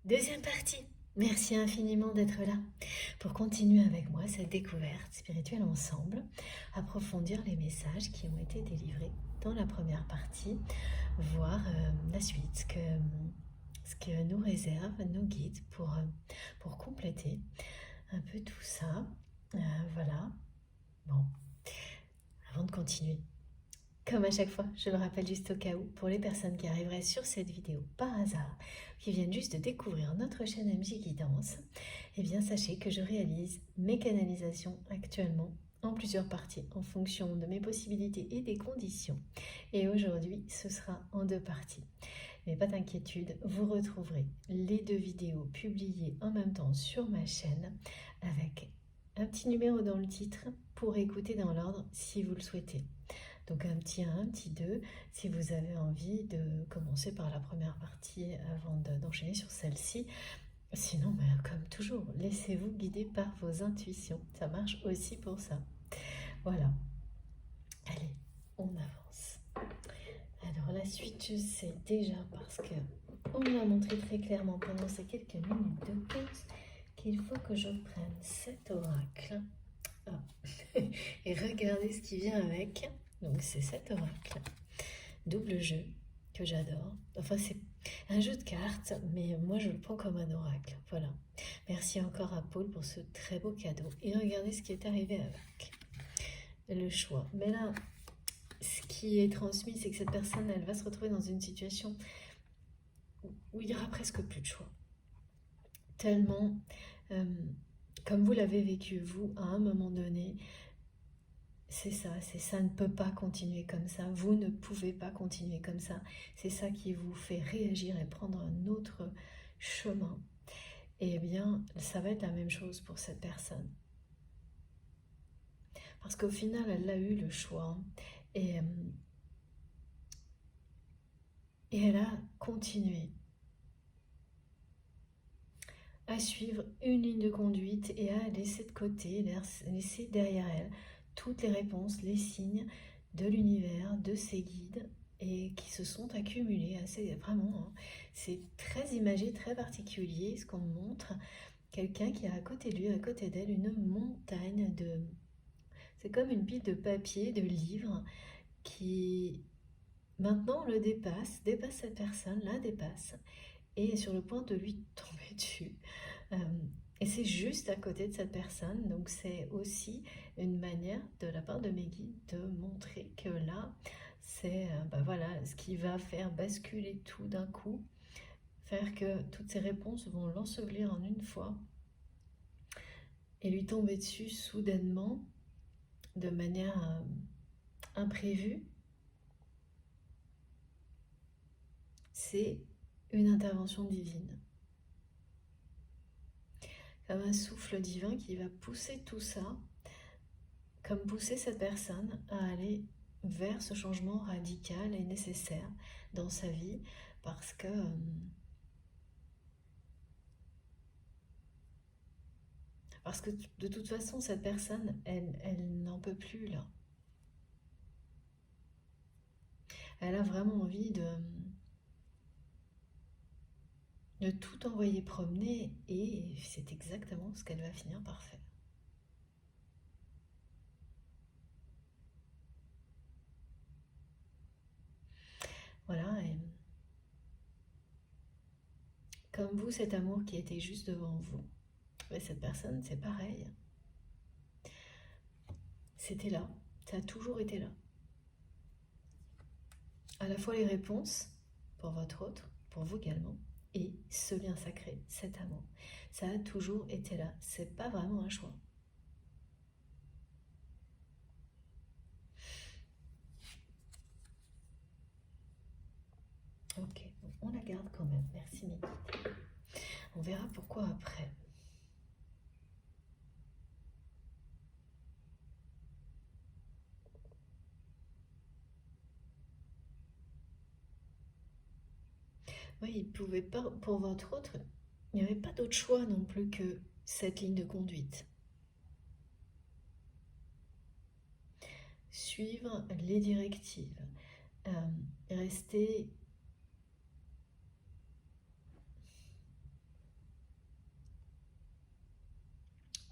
Deuxième partie. Merci infiniment d'être là pour continuer avec moi cette découverte spirituelle ensemble, approfondir les messages qui ont été délivrés dans la première partie, voir la suite, ce que nous réservent nos guides pour compléter un peu tout ça. Voilà. Bon, avant de continuer, comme à chaque fois, je le rappelle juste au cas où, pour les personnes qui arriveraient sur cette vidéo par hasard, qui viennent juste de découvrir notre chaîne MJ Guidance, eh bien sachez que je réalise mes canalisations actuellement en plusieurs parties en fonction de mes possibilités et des conditions. Et aujourd'hui, ce sera en deux parties. Mais pas d'inquiétude, vous retrouverez les deux vidéos publiées en même temps sur ma chaîne avec un petit numéro dans le titre pour écouter dans l'ordre si vous le souhaitez. Donc un petit 1, un petit 2, si vous avez envie de commencer par la première partie avant d'enchaîner sur celle-ci. Sinon, comme toujours, laissez-vous guider par vos intuitions. Ça marche aussi pour ça. Voilà. Allez, on avance. Alors la suite, je sais déjà parce que on me l'a montré très clairement pendant ces quelques minutes de pause qu'il faut que je prenne cet oracle. Ah. Et regardez ce qui vient avec. Donc c'est cet oracle. Double jeu que j'adore. Enfin, c'est un jeu de cartes, mais moi je le prends comme un oracle. Voilà. Merci encore à Paul pour ce très beau cadeau. Et regardez ce qui est arrivé avec le choix. Mais là, ce qui est transmis, c'est que cette personne, elle va se retrouver dans une situation où il n'y aura presque plus de choix. Tellement, comme vous l'avez vécu, vous, à un moment donné, c'est ça ne peut pas continuer comme ça, vous ne pouvez pas continuer comme ça, c'est ça qui vous fait réagir et prendre un autre chemin. Et bien, ça va être la même chose pour cette personne. Parce qu'au final, elle a eu le choix et elle a continué à suivre une ligne de conduite et à laisser de côté, laisser derrière elle toutes les réponses, les signes de l'univers, de ses guides, et qui se sont accumulés assez vraiment. Hein. C'est très imagé, très particulier ce qu'on montre. Quelqu'un qui a à côté de lui, à côté d'elle, une montagne de... C'est comme une pile de papier, de livres, qui maintenant le dépasse cette personne, la dépasse, et est sur le point de lui tomber dessus. Euh, et c'est juste à côté de cette personne, donc c'est aussi une manière de la part de mes guides de montrer que là, c'est voilà, ce qui va faire basculer tout d'un coup, faire que toutes ces réponses vont l'ensevelir en une fois et lui tomber dessus soudainement, de manière imprévue. C'est une intervention divine. Comme un souffle divin qui va pousser tout ça, comme pousser cette personne à aller vers ce changement radical et nécessaire dans sa vie parce que de toute façon cette personne elle n'en peut plus là. Elle a vraiment envie de tout envoyer promener et c'est exactement ce qu'elle va finir par faire. Voilà, et comme vous, cet amour qui était juste devant vous, cette personne, c'est pareil. C'était là, ça a toujours été là. À la fois les réponses pour votre autre, pour vous également, et ce lien sacré, cet amour. Ça a toujours été là, c'est pas vraiment un choix. Ok, on la garde quand même, merci Mehdi. On verra pourquoi après. Oui, il pouvait pas, pour votre autre, il n'y avait pas d'autre choix non plus que cette ligne de conduite. Suivre les directives, rester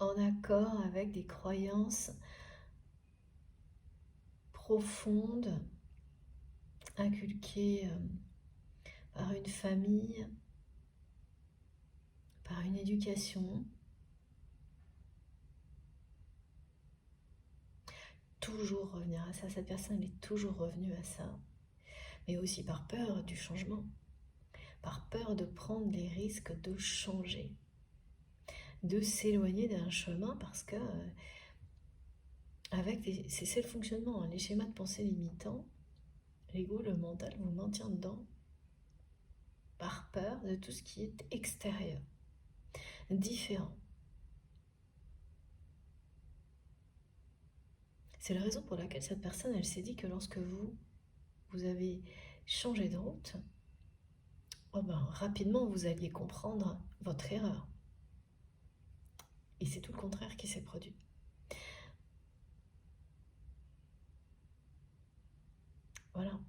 en accord avec des croyances profondes, inculquées par une famille, par une éducation. Toujours revenir à ça, cette personne est toujours revenue à ça, mais aussi par peur du changement, par peur de prendre les risques de changer, de s'éloigner d'un chemin parce que c'est le fonctionnement, hein, les schémas de pensée limitants, l'ego, le mental vous maintient dedans par peur de tout ce qui est extérieur, différent. C'est la raison pour laquelle cette personne, elle s'est dit que lorsque vous avez changé de route, oh ben, rapidement vous alliez comprendre votre erreur. Et c'est tout le contraire qui s'est produit. Voilà.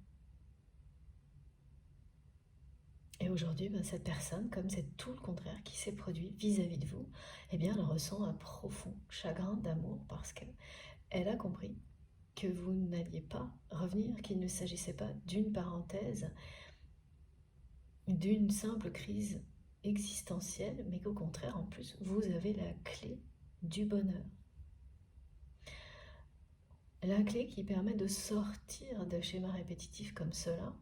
Et aujourd'hui, ben, cette personne, comme c'est tout le contraire qui s'est produit vis-à-vis de vous, eh bien, elle ressent un profond chagrin d'amour parce qu'elle a compris que vous n'alliez pas revenir, qu'il ne s'agissait pas d'une parenthèse, d'une simple crise existentielle, mais qu'au contraire, en plus, vous avez la clé du bonheur. La clé qui permet de sortir de schémas répétitifs comme cela.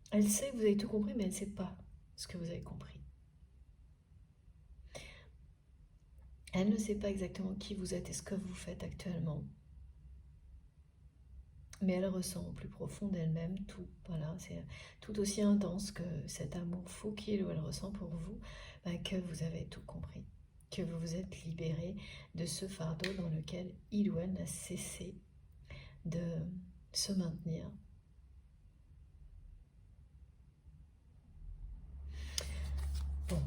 Elle sait que vous avez tout compris, mais elle ne sait pas ce que vous avez compris. Elle ne sait pas exactement qui vous êtes et ce que vous faites actuellement. Mais elle ressent au plus profond d'elle-même tout. Voilà, c'est tout aussi intense que cet amour fou qu'elle ressent pour vous, que vous avez tout compris, que vous vous êtes libéré de ce fardeau dans lequel il ou elle n'a cessé de se maintenir. Bon.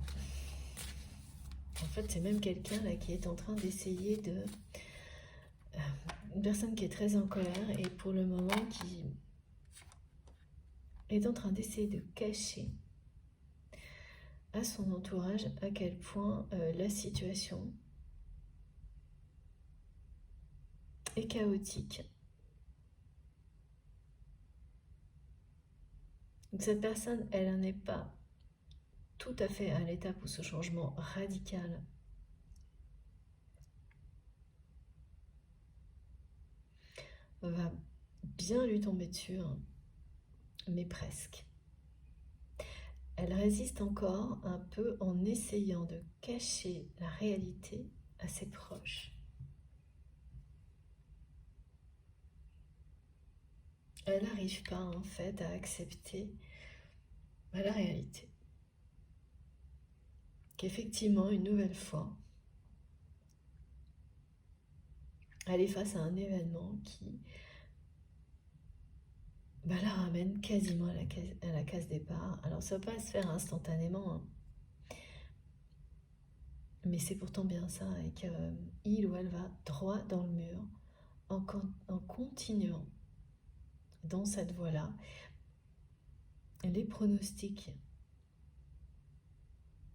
En fait, c'est même quelqu'un là qui est en train d'essayer de... une personne qui est très en colère et pour le moment qui est en train d'essayer de cacher à son entourage à quel point la situation est chaotique. Donc cette personne, elle n'est pas tout à fait à l'étape où ce changement radical va bien lui tomber dessus, hein, mais presque. Elle résiste encore un peu en essayant de cacher la réalité à ses proches. Elle n'arrive pas en fait à accepter la réalité. Qu'effectivement, une nouvelle fois, elle est face à un événement qui la ramène quasiment à la case départ. Alors ça va pas se faire instantanément, hein. Mais c'est pourtant bien ça, et qu'il ou elle va droit dans le mur en continuant dans cette voie-là. Les pronostics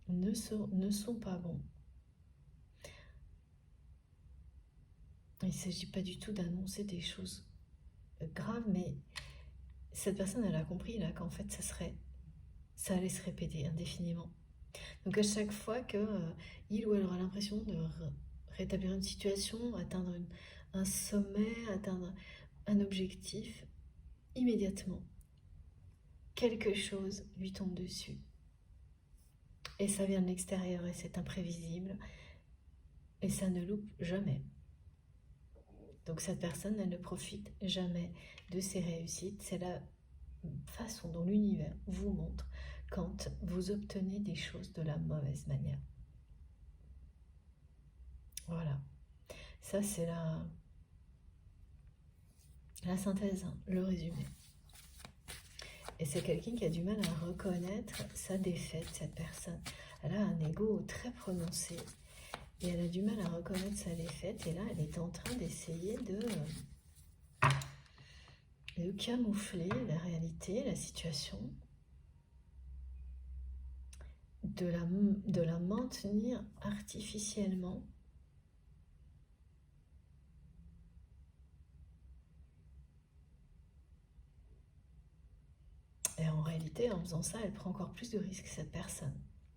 ne sont pas bons. Il ne s'agit pas du tout d'annoncer des choses graves, mais cette personne, elle a compris là qu'en fait, ça allait se répéter indéfiniment. Donc à chaque fois que il ou elle aura l'impression de rétablir une situation, atteindre un sommet, atteindre un objectif, immédiatement, quelque chose lui tombe dessus. Et ça vient de l'extérieur et c'est imprévisible et ça ne loupe jamais. Donc cette personne, elle ne profite jamais de ses réussites. C'est la façon dont l'univers vous montre quand vous obtenez des choses de la mauvaise manière. Voilà. Ça, c'est la synthèse, hein, le résumé. Et c'est quelqu'un qui a du mal à reconnaître sa défaite, cette personne. Elle a un ego très prononcé et elle a du mal à reconnaître sa défaite. Et là, elle est en train d'essayer de camoufler la réalité, la situation. de la maintenir artificiellement. Et en réalité, en faisant ça, elle prend encore plus de risques, cette personne.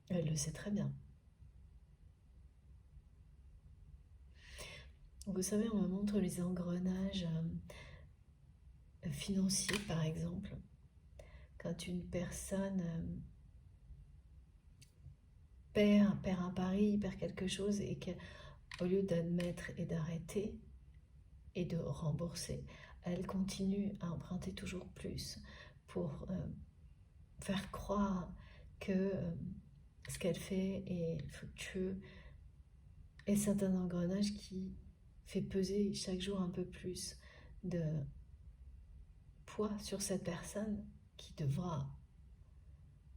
Elle le sait très bien. Vous savez, on me montre les engrenages financiers, par exemple. Quand une personne perd un pari, perd quelque chose, et qu'au lieu d'admettre et d'arrêter et de rembourser, elle continue à emprunter toujours plus pour faire croire que ce qu'elle fait est fructueux. Et c'est un engrenage qui fait peser chaque jour un peu plus de poids sur cette personne qui devra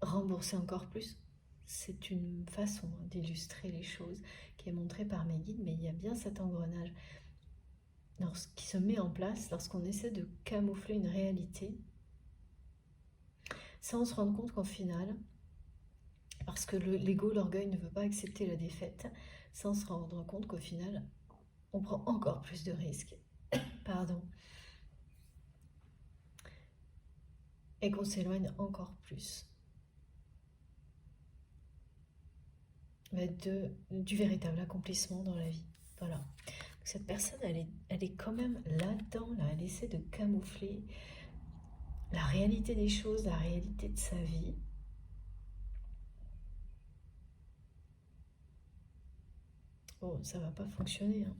rembourser encore plus. C'est une façon d'illustrer les choses qui est montrée par mes guides, mais il y a bien cet engrenage qui se met en place lorsqu'on essaie de camoufler une réalité sans se rendre compte qu'en final, parce que l'ego, l'orgueil ne veut pas accepter la défaite, sans se rendre compte qu'au final, on prend encore plus de risques, pardon, et qu'on s'éloigne encore plus du véritable accomplissement dans la vie. Voilà. Donc cette personne, elle est quand même là-dedans, là. Elle essaie de camoufler la réalité des choses, la réalité de sa vie. Bon, ça va pas fonctionner, hein.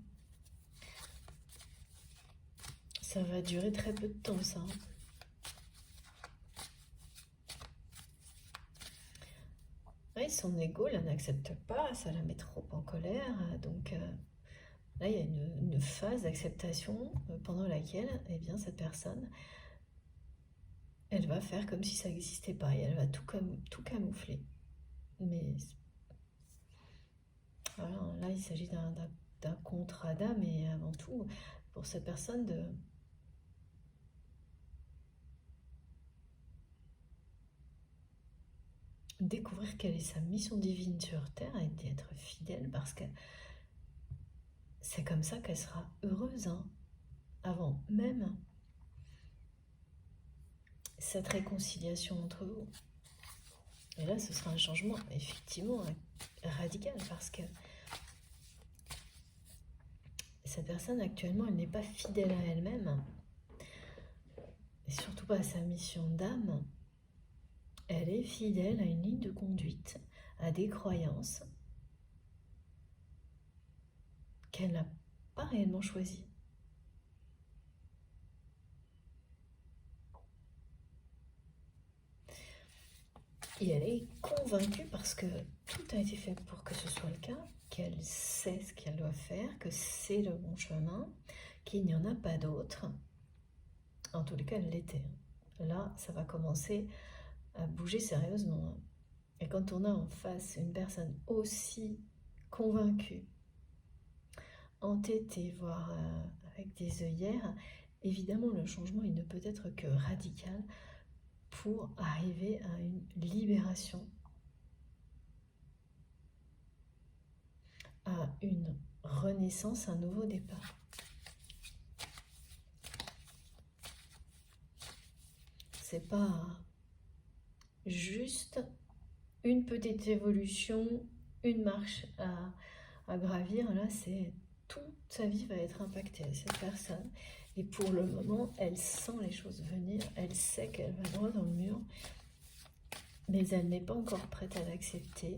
Ça va durer très peu de temps, ça. Oui, son ego, là, n'accepte pas, ça la met trop en colère. Donc là, il y a une phase d'acceptation pendant laquelle, eh bien, cette personne, elle va faire comme si ça n'existait pas et elle va tout camoufler. Mais voilà, là, il s'agit d'un contrat d'âme et avant tout, pour cette personne de découvrir quelle est sa mission divine sur Terre et d'être fidèle parce que c'est comme ça qu'elle sera heureuse, hein, avant même cette réconciliation entre vous. Et là, ce sera un changement effectivement radical parce que cette personne actuellement, elle n'est pas fidèle à elle-même et surtout pas à sa mission d'âme. Elle est fidèle à une ligne de conduite, à des croyances qu'elle n'a pas réellement choisies. Et elle est convaincue parce que tout a été fait pour que ce soit le cas, qu'elle sait ce qu'elle doit faire, que c'est le bon chemin, qu'il n'y en a pas d'autre. En tous les cas, elle l'était. Là, ça va commencer à bouger sérieusement. Et quand on a en face une personne aussi convaincue, entêtée, voire avec des œillères, évidemment le changement il ne peut être que radical pour arriver à une libération, à une renaissance, un nouveau départ. C'est pas juste une petite évolution, une marche à gravir, là c'est toute sa vie va être impactée, cette personne. Et pour le moment, elle sent les choses venir, elle sait qu'elle va droit dans le mur, mais elle n'est pas encore prête à l'accepter,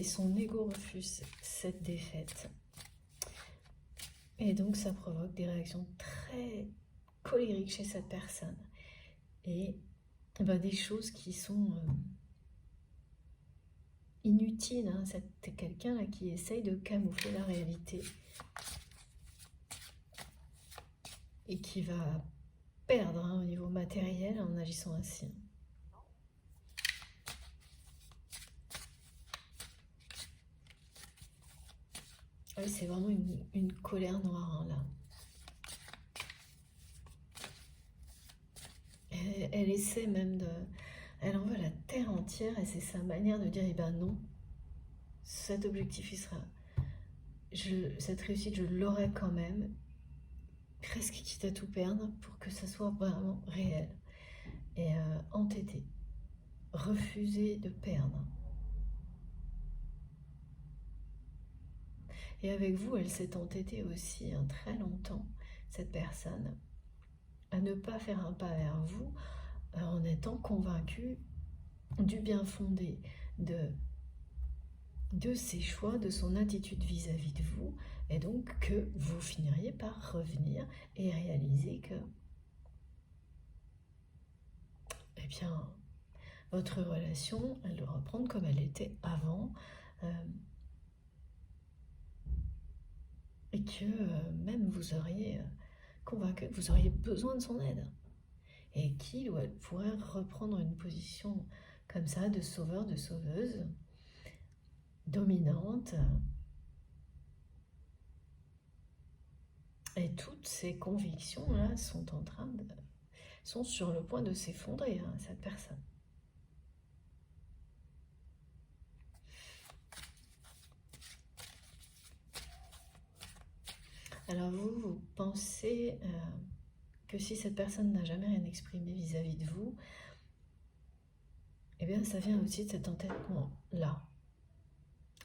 son ego refuse cette défaite. Et donc ça provoque des réactions très colériques chez cette personne. Et des choses qui sont inutiles, hein. C'est quelqu'un là qui essaye de camoufler la réalité et qui va perdre, hein, au niveau matériel en agissant ainsi. Oui, c'est vraiment une colère noire, hein, là. Elle essaie même Elle en veut la terre entière et c'est sa manière de dire, eh ben non, cet objectif, il sera, cette réussite, je l'aurai quand même, presque quitte à tout perdre pour que ça soit vraiment réel. Et entêtée, refuser de perdre. Et avec vous, elle s'est entêtée aussi très longtemps, cette personne, à ne pas faire un pas vers vous en étant convaincue du bien fondé de ses choix, de son attitude vis-à-vis de vous, et donc que vous finiriez par revenir et réaliser que, eh bien, votre relation, elle doit reprendre comme elle était avant, et que même vous auriez convaincu que vous auriez besoin de son aide, et qu'il ou elle pourrait reprendre une position comme ça de sauveur, de sauveuse, dominante, et toutes ces convictions-là sont sur le point de s'effondrer, cette personne. Alors vous pensez que si cette personne n'a jamais rien exprimé vis-à-vis de vous, eh bien ça vient aussi de cet entêtement-là.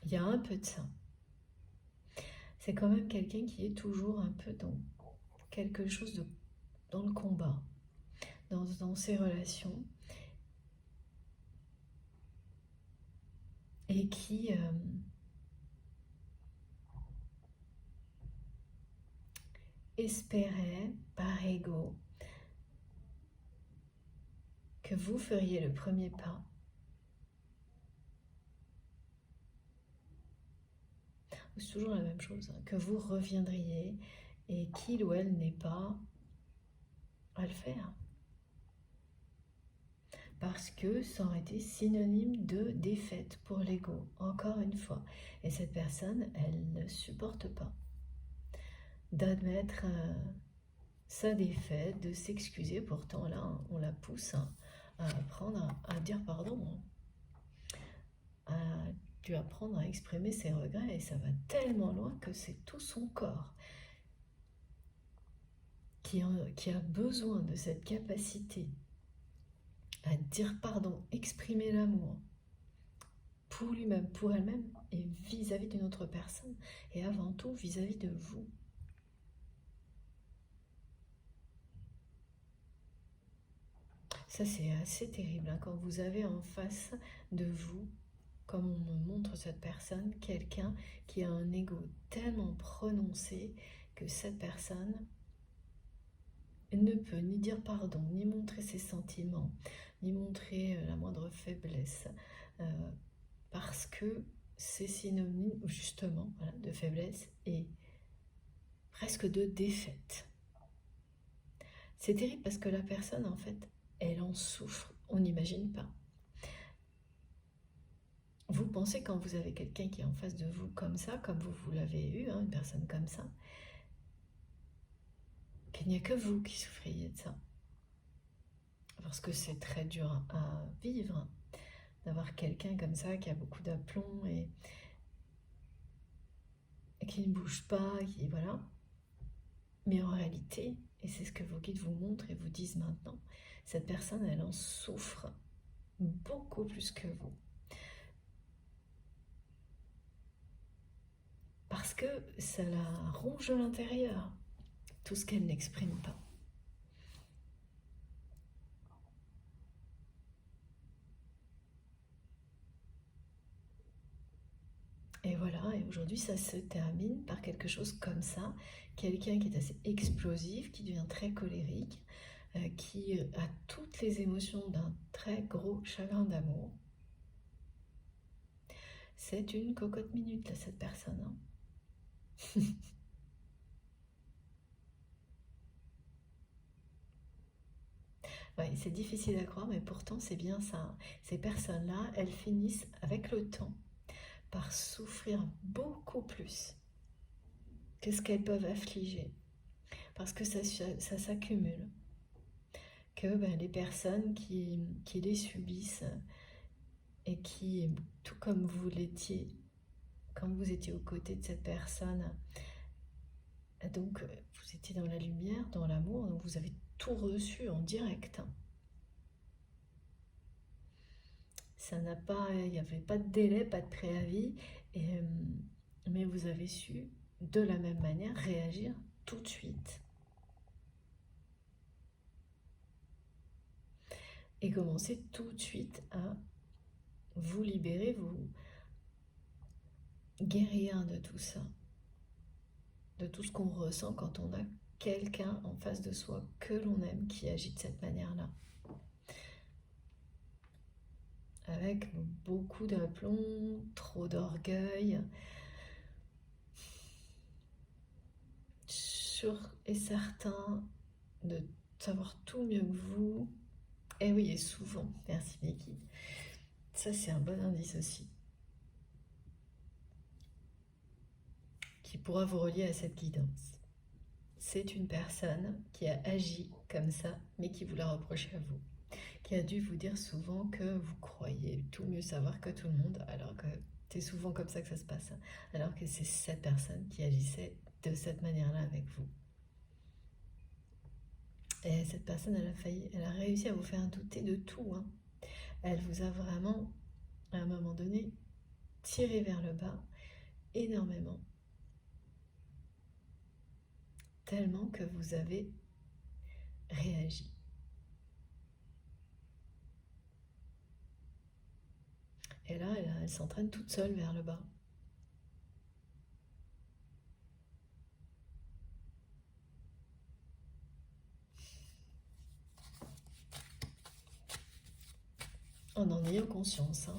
Il y a un peu de ça. C'est quand même quelqu'un qui est toujours un peu dans quelque chose dans le combat, dans ses relations, et qui espérait par ego que vous feriez le premier pas. C'est toujours la même chose, que vous reviendriez et qu'il ou elle n'est pas à le faire. Parce que ça aurait été synonyme de défaite pour l'ego, encore une fois. Et cette personne, elle ne supporte pas d'admettre sa défaite, de s'excuser. Pourtant, là, on la pousse à apprendre à dire pardon, à dû apprendre à exprimer ses regrets, et ça va tellement loin que c'est tout son corps qui a besoin de cette capacité à dire pardon, exprimer l'amour pour lui-même, pour elle-même et vis-à-vis d'une autre personne, et avant tout vis-à-vis de vous. Ça, c'est assez terrible, quand vous avez en face de vous, comme on me montre cette personne, quelqu'un qui a un ego tellement prononcé que cette personne ne peut ni dire pardon, ni montrer ses sentiments, ni montrer la moindre faiblesse, parce que c'est synonyme justement de faiblesse et presque de défaite. C'est terrible parce que la personne, en fait, elle en souffre, on n'imagine pas. Vous pensez, quand vous avez quelqu'un qui est en face de vous comme ça, comme vous l'avez eu, une personne comme ça, qu'il n'y a que vous qui souffriez de ça. Parce que c'est très dur à vivre, d'avoir quelqu'un comme ça qui a beaucoup d'aplomb et qui ne bouge pas, qui voilà. Mais en réalité, et c'est ce que vos guides vous montrent et vous disent maintenant, cette personne, elle en souffre beaucoup plus que vous. Parce que ça la ronge de l'intérieur, tout ce qu'elle n'exprime pas. Et voilà, et aujourd'hui ça se termine par quelque chose comme ça, quelqu'un qui est assez explosif, qui devient très colérique, qui a toutes les émotions d'un très gros chagrin d'amour. C'est une cocotte minute, là, cette personne. Ouais, c'est difficile à croire, mais pourtant c'est bien ça. Ces personnes-là, elles finissent avec le temps par souffrir beaucoup plus que ce qu'elles peuvent affliger, parce que ça s'accumule, que les personnes qui les subissent et qui, tout comme vous l'étiez, quand vous étiez aux côtés de cette personne, donc vous étiez dans la lumière, dans l'amour, donc vous avez tout reçu en direct. Ça n'a pas, il n'y avait pas de délai, pas de préavis, mais vous avez su de la même manière réagir tout de suite. Et commencer tout de suite à vous libérer, vous guérir de tout ça, de tout ce qu'on ressent quand on a quelqu'un en face de soi que l'on aime qui agit de cette manière-là. Avec beaucoup d'aplomb, trop d'orgueil, sûr et certain de savoir tout mieux que vous. Et oui, et souvent, merci Vicky. Ça, c'est un bon indice aussi, qui pourra vous relier à cette guidance. C'est une personne qui a agi comme ça, mais qui vous l'a reproché à vous, qui a dû vous dire souvent que vous croyez tout mieux savoir que tout le monde, alors que c'est souvent comme ça que ça se passe, alors que c'est cette personne qui agissait de cette manière-là avec vous. Et cette personne, elle a réussi à vous faire douter de tout. Elle vous a vraiment, à un moment donné, tiré vers le bas énormément. Tellement que vous avez réagi. Et là, elle s'entraîne toute seule vers le bas. En ayant conscience.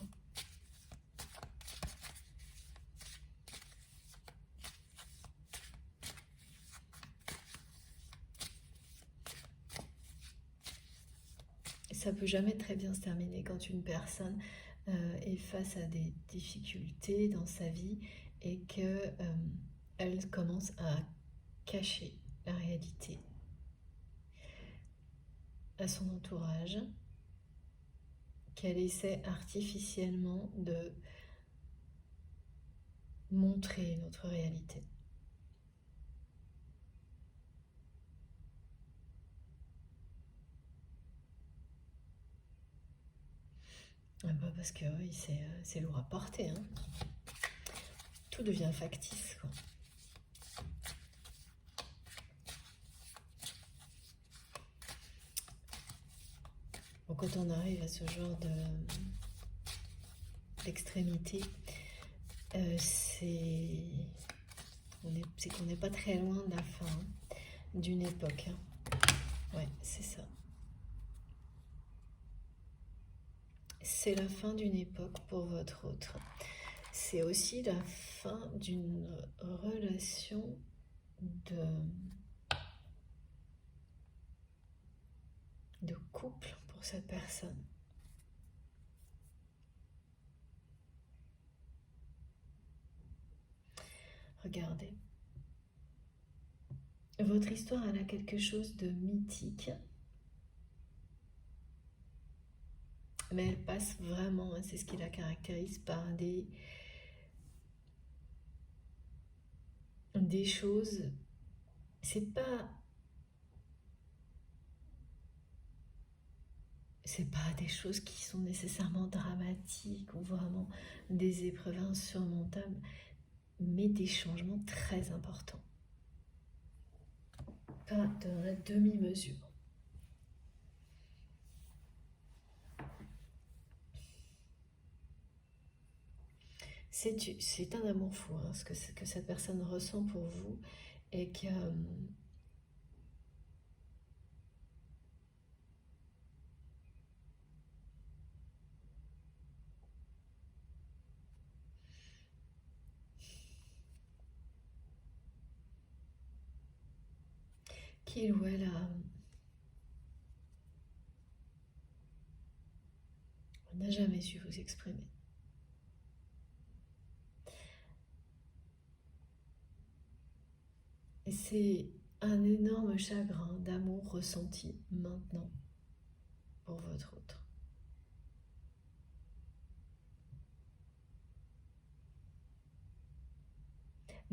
Ça peut jamais très bien se terminer quand une personne est face à des difficultés dans sa vie et qu'elle commence à cacher la réalité à son entourage, qu'elle essaie artificiellement de montrer notre réalité. Parce que oui, c'est lourd à porter. Tout devient factice, quoi. Bon, quand on arrive à ce genre d'extrémité, c'est qu'on n'est pas très loin de la fin d'une époque. Ouais, c'est ça. C'est la fin d'une époque pour votre autre. C'est aussi la fin d'une relation de couple pour cette personne. Regardez. Votre histoire, elle a quelque chose de mythique. Mais elle passe vraiment, c'est ce qui la caractérise, par des choses. C'est pas des choses qui sont nécessairement dramatiques ou vraiment des épreuves insurmontables, mais des changements très importants. Pas dans la demi-mesure. C'est un amour fou, ce que cette personne ressent pour vous, et qu'il ou elle n'a jamais su vous exprimer. Et c'est un énorme chagrin d'amour ressenti maintenant.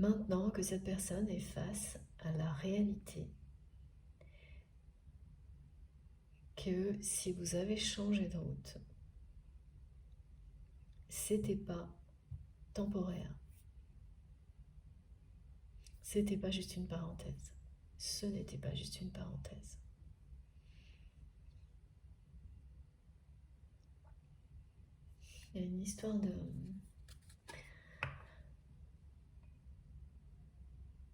Maintenant que cette personne est face à la réalité, que si vous avez changé de route, c'était pas temporaire. C'était pas juste une parenthèse. Ce n'était pas juste une parenthèse. Il y a une histoire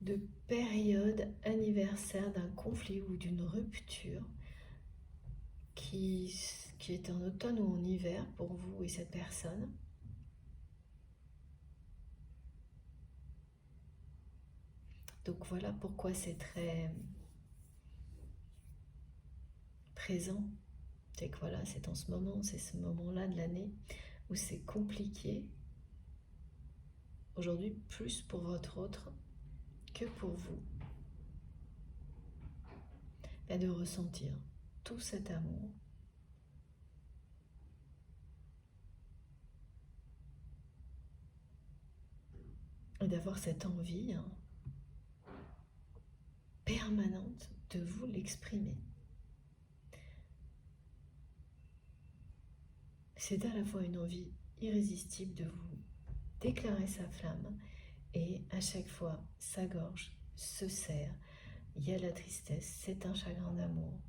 de période anniversaire d'un conflit ou d'une rupture qui est en automne ou en hiver pour vous et cette personne. Donc voilà pourquoi c'est très présent. C'est que voilà, c'est en ce moment, c'est ce moment-là de l'année où c'est compliqué. Aujourd'hui, plus pour votre autre que pour vous. Et de ressentir tout cet amour. Et d'avoir cette envie permanente de vous l'exprimer. C'est à la fois une envie irrésistible de vous déclarer sa flamme et à chaque fois sa gorge se serre, il y a la tristesse, c'est un chagrin d'amour.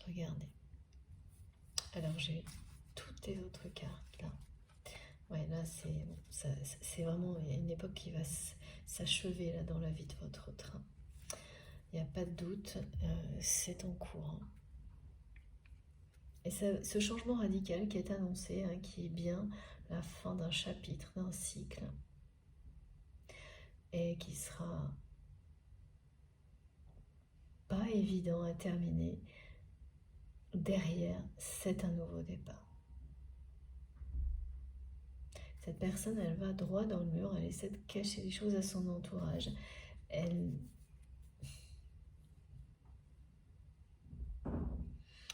Regardez. Alors j'ai toutes les autres cartes là. Ouais, là c'est vraiment, il y a une époque qui va s'achever là dans la vie de votre autre. Il n'y a pas de doute, c'est en cours. Et ce changement radical qui est annoncé, qui est bien la fin d'un chapitre, d'un cycle, et qui sera pas évident à terminer, derrière, c'est un nouveau départ. Cette personne, elle va droit dans le mur, elle essaie de cacher les choses à son entourage.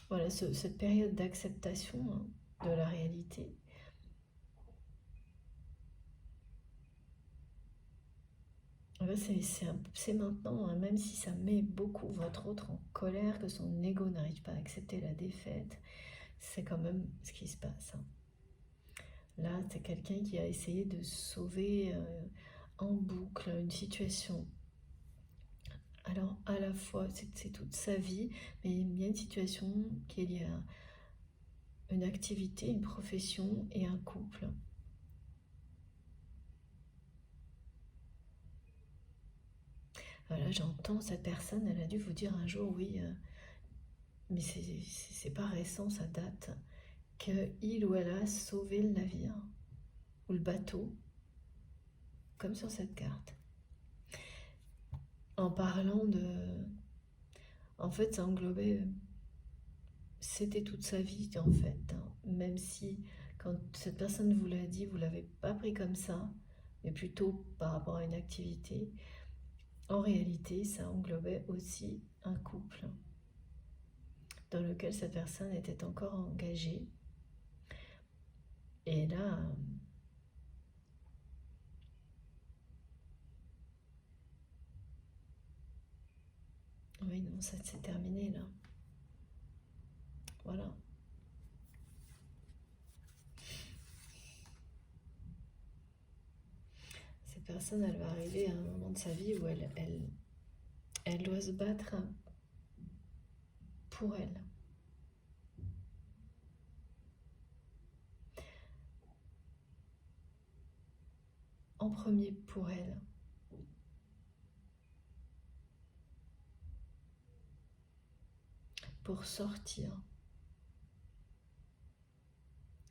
Voilà, cette période d'acceptation de la réalité. C'est maintenant, même si ça met beaucoup votre autre en colère, que son ego n'arrive pas à accepter la défaite, c'est quand même ce qui se passe. Là, c'est quelqu'un qui a essayé de sauver en boucle une situation. Alors, à la fois, c'est toute sa vie, mais il y a une situation qui est liée à une activité, une profession et un couple. Voilà, j'entends cette personne, elle a dû vous dire un jour, oui, mais c'est pas récent, ça date, qu'il ou elle a sauvé le navire ou le bateau, comme sur cette carte. En parlant de... En fait, ça englobait... C'était toute sa vie, en fait. Même si, quand cette personne vous l'a dit, vous ne l'avez pas pris comme ça, mais plutôt par rapport à une activité. En réalité, ça englobait aussi un couple dans lequel cette personne était encore engagée. Et là... Oui, non, ça c'est terminé là. Voilà. Cette personne, elle va arriver à un moment de sa vie où elle doit se battre pour elle. En premier pour elle. Pour sortir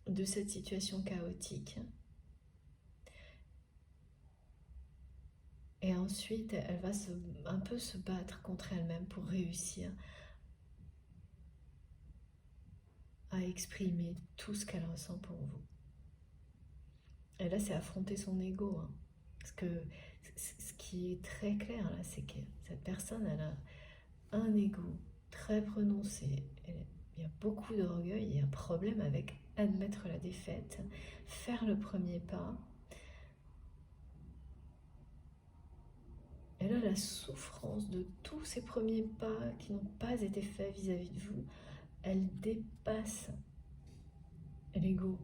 de cette situation chaotique. Et ensuite, elle va un peu se battre contre elle-même pour réussir à exprimer tout ce qu'elle ressent pour vous. Et là, c'est affronter son ego. Parce que ce qui est très clair, là, c'est que cette personne, elle a un ego très prononcée. Il y a beaucoup d'orgueil, il y a un problème avec admettre la défaite, faire le premier pas. Et là, la souffrance de tous ces premiers pas qui n'ont pas été faits vis-à-vis de vous, elle dépasse l'ego.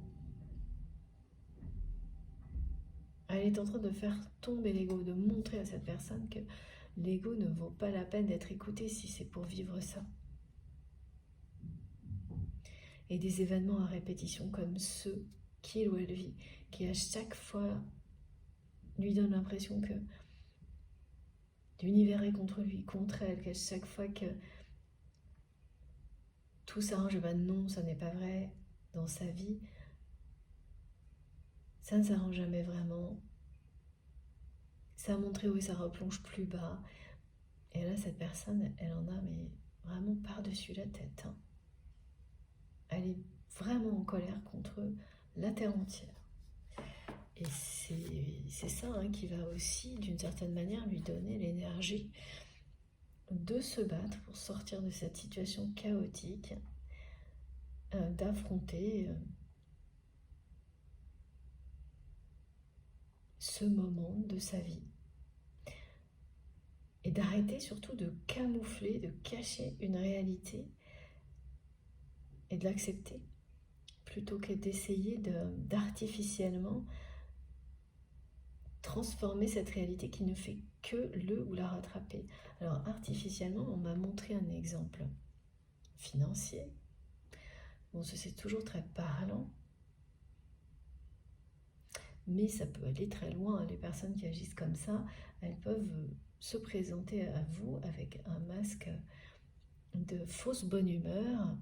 Elle est en train de faire tomber l'ego, de montrer à cette personne que l'ego ne vaut pas la peine d'être écouté si c'est pour vivre ça. Et des événements à répétition comme ceux qu'il ou elle vit, qui à chaque fois lui donnent l'impression que l'univers est contre lui, contre elle, qu'à chaque fois que tout s'arrange, ben non, ça n'est pas vrai dans sa vie, ça ne s'arrange jamais vraiment, ça monte très haut et ça replonge plus bas. Et là, cette personne, elle en a mais vraiment par-dessus la tête. Hein. Elle est vraiment en colère contre la terre entière. Et c'est ça hein, qui va aussi, d'une certaine manière, lui donner l'énergie de se battre pour sortir de cette situation chaotique, d'affronter ce moment de sa vie. Et d'arrêter surtout de camoufler, de cacher une réalité et de l'accepter, plutôt que d'essayer d'artificiellement transformer cette réalité qui ne fait que le ou la rattraper. Alors artificiellement, on m'a montré un exemple financier. Bon, c'est toujours très parlant, mais ça peut aller très loin. Les personnes qui agissent comme ça, elles peuvent se présenter à vous avec un masque de fausse bonne humeur.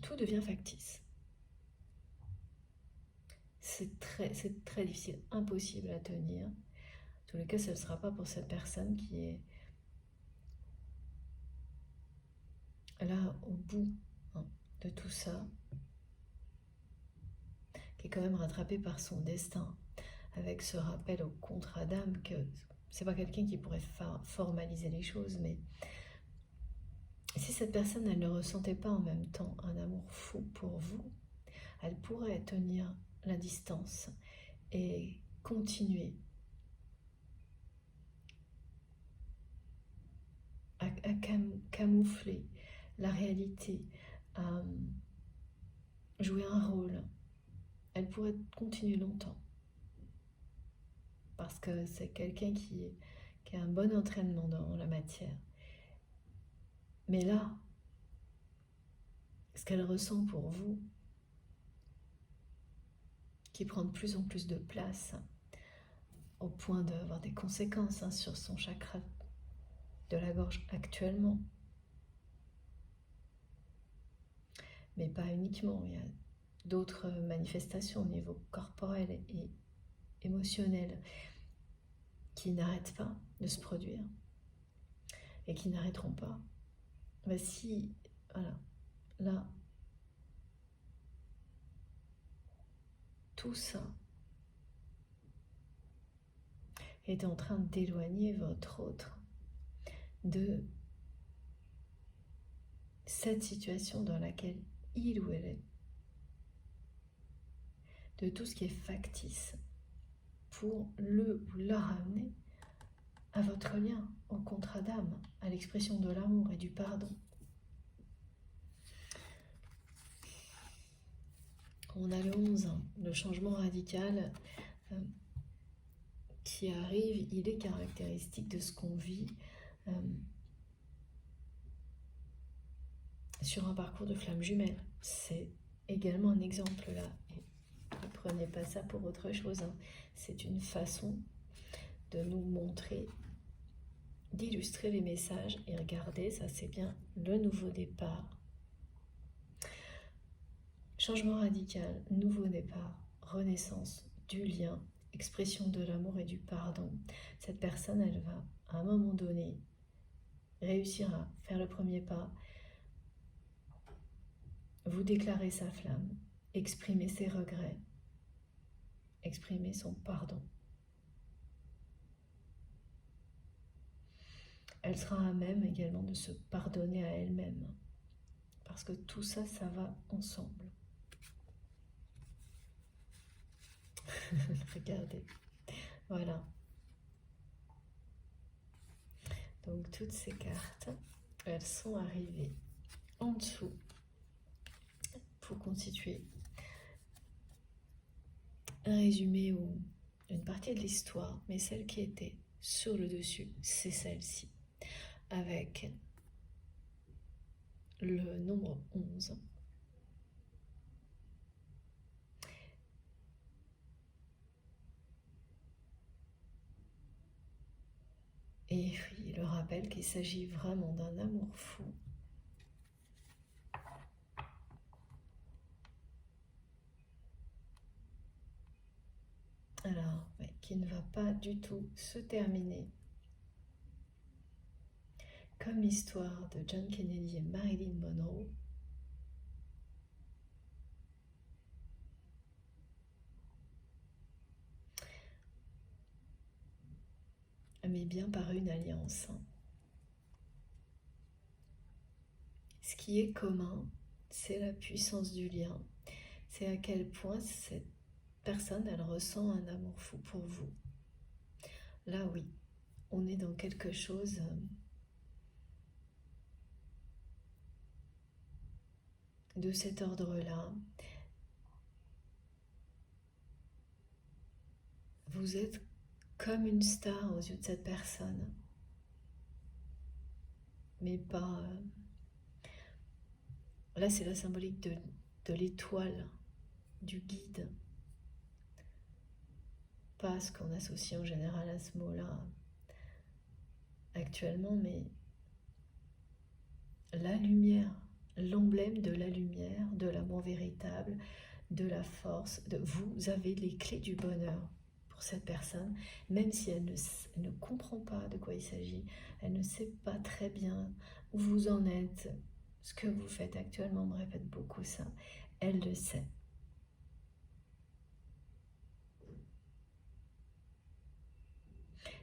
Tout devient factice. C'est très difficile, impossible à tenir. En tous les cas, ce ne sera pas pour cette personne qui est là au bout hein, de tout ça, qui est quand même rattrapée par son destin, avec ce rappel au contrat d'âme que c'est pas quelqu'un qui pourrait formaliser les choses, mais si cette personne, elle ne ressentait pas en même temps un amour fou pour vous, elle pourrait tenir la distance et continuer à camoufler la réalité, à jouer un rôle. Elle pourrait continuer longtemps parce que c'est quelqu'un qui a un bon entraînement dans la matière. Mais là, ce qu'elle ressent pour vous, qui prend de plus en plus de place, au point d'avoir des conséquences hein, sur son chakra de la gorge actuellement. Mais pas uniquement, il y a d'autres manifestations au niveau corporel et émotionnel qui n'arrêtent pas de se produire et qui n'arrêteront pas. Ben si, voilà, là, tout ça est en train d'éloigner votre autre de cette situation dans laquelle il ou elle est, de tout ce qui est factice, pour le ou la ramener à votre lien, au contrat d'âme, à l'expression de l'amour et du pardon. On a le 11, le changement radical qui arrive, il est caractéristique de ce qu'on vit sur un parcours de flamme jumelle. C'est également un exemple là. Et ne prenez pas ça pour autre chose. Hein. C'est une façon de nous montrer, d'illustrer les messages. Et regardez, ça c'est bien le nouveau départ. Changement radical, nouveau départ, renaissance du lien, expression de l'amour et du pardon. Cette personne, elle va, à un moment donné, réussir à faire le premier pas, vous déclarer sa flamme, exprimer ses regrets, exprimer son pardon. elle sera à même également de se pardonner à elle-même. Parce que tout ça, ça va ensemble. Regardez, voilà. Donc toutes ces cartes, elles sont arrivées en dessous pour constituer un résumé ou une partie de l'histoire, mais celle qui était sur le dessus, c'est celle-ci, avec le nombre 11. Et oui, le rappel qu'il s'agit vraiment d'un amour fou. Alors, mais qui ne va pas du tout se terminer comme l'histoire de John Kennedy et Marilyn Monroe. Mais bien par une alliance. Ce qui est commun, c'est la puissance du lien. C'est à quel point cette personne, elle ressent un amour fou pour vous. Là, oui, on est dans quelque chose de cet ordre-là. Vous êtes comme une star aux yeux de cette personne, mais pas... Là, c'est la symbolique de l'étoile, du guide. Pas ce qu'on associe en général à ce mot-là actuellement, mais la lumière, l'emblème de la lumière, de l'amour véritable, de la force. Vous avez les clés du bonheur pour cette personne, même si elle ne comprend pas de quoi il s'agit, elle ne sait pas très bien où vous en êtes, ce que vous faites actuellement me répète beaucoup ça, elle le sait.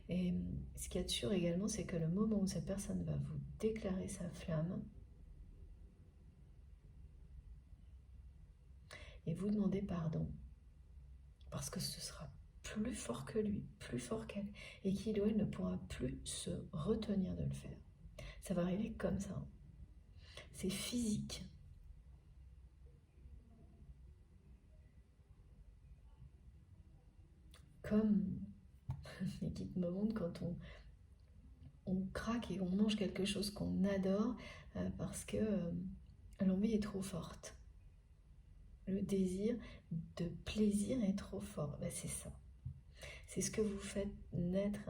Et ce qu'il y a de sûr également, c'est que le moment où cette personne va vous déclarer sa flamme et vous demander pardon, parce que ce sera plus fort que lui, plus fort qu'elle, et qu'il ou elle ne pourra plus se retenir de le faire. Ça va arriver comme ça. C'est physique. Comme les guides me montrent quand on craque et on mange quelque chose qu'on adore parce que l'envie est trop forte. Le désir de plaisir est trop fort. Ben, c'est ça. C'est ce que vous faites naître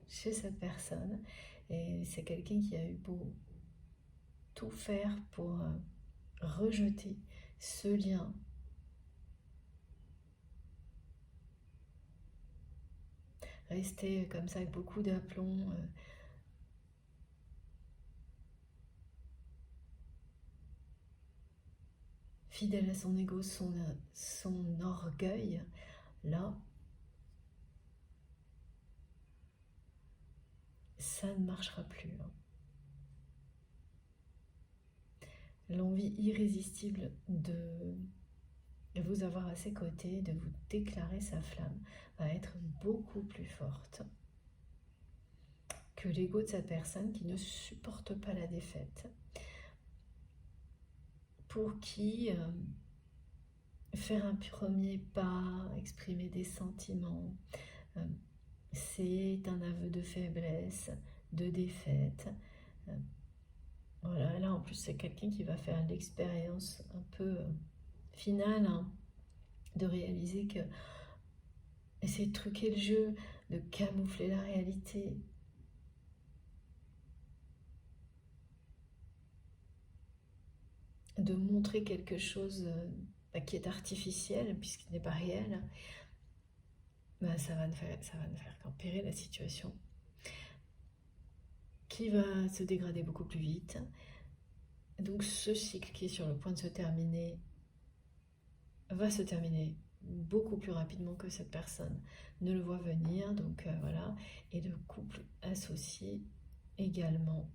chez cette personne. Et c'est quelqu'un qui a eu beau tout faire pour rejeter ce lien. Rester comme ça avec beaucoup d'aplomb. Fidèle à son ego, son orgueil, là, ça ne marchera plus. L'envie irrésistible de vous avoir à ses côtés, de vous déclarer sa flamme, va être beaucoup plus forte que l'ego de cette personne qui ne supporte pas la défaite, pour qui faire un premier pas, exprimer des sentiments, c'est un aveu de faiblesse, de défaite. Voilà, là en plus c'est quelqu'un qui va faire l'expérience un peu finale de réaliser que essayer de truquer le jeu, de camoufler la réalité, de montrer quelque chose qui est artificiel puisqu'il n'est pas réel, ça va ne faire qu'empirer la situation, qui va se dégrader beaucoup plus vite. Donc ce cycle qui est sur le point de se terminer va se terminer beaucoup plus rapidement que cette personne ne le voit venir. Donc voilà, et le couple associé également.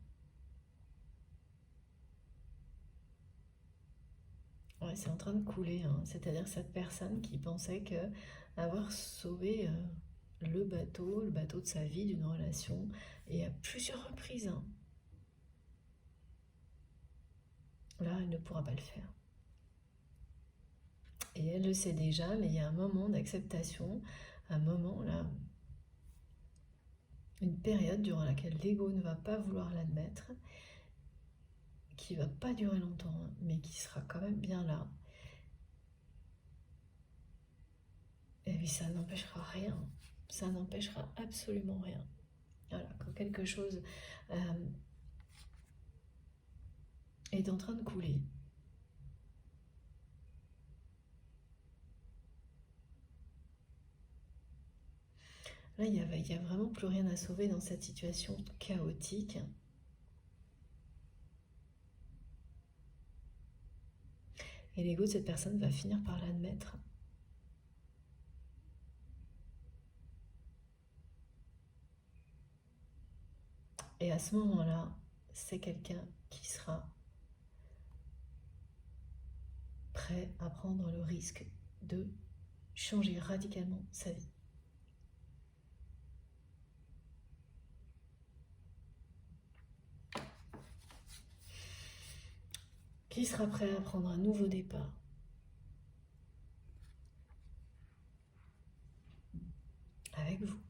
Ouais, c'est en train de couler, hein. C'est-à-dire cette personne qui pensait que avoir sauvé le bateau de sa vie, d'une relation, et à plusieurs reprises, hein. Là, elle ne pourra pas le faire. Et elle le sait déjà, mais il y a un moment d'acceptation, un moment là, une période durant laquelle l'ego ne va pas vouloir l'admettre, qui va pas durer longtemps, hein, mais qui sera quand même bien là. Et puis ça n'empêchera rien, ça n'empêchera absolument rien. Voilà, quand quelque chose est en train de couler, là il y a vraiment plus rien à sauver dans cette situation chaotique. Et l'ego de cette personne va finir par l'admettre. Et à ce moment-là, c'est quelqu'un qui sera prêt à prendre le risque de changer radicalement sa vie. Qui sera prêt à prendre un nouveau départ. Avec vous.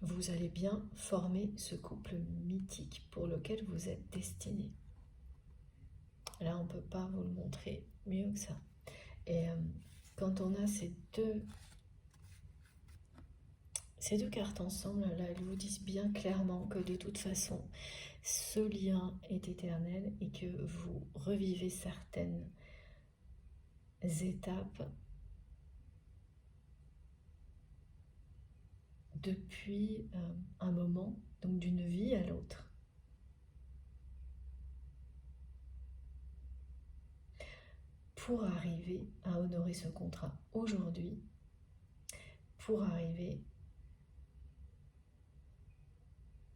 Vous allez bien former ce couple mythique pour lequel vous êtes destiné. Là, on ne peut pas vous le montrer mieux que ça. Et quand on a ces deux cartes ensemble, là, elles vous disent bien clairement que de toute façon, ce lien est éternel et que vous revivez certaines étapes depuis un moment, donc d'une vie à l'autre. Pour arriver à honorer ce contrat aujourd'hui, pour arriver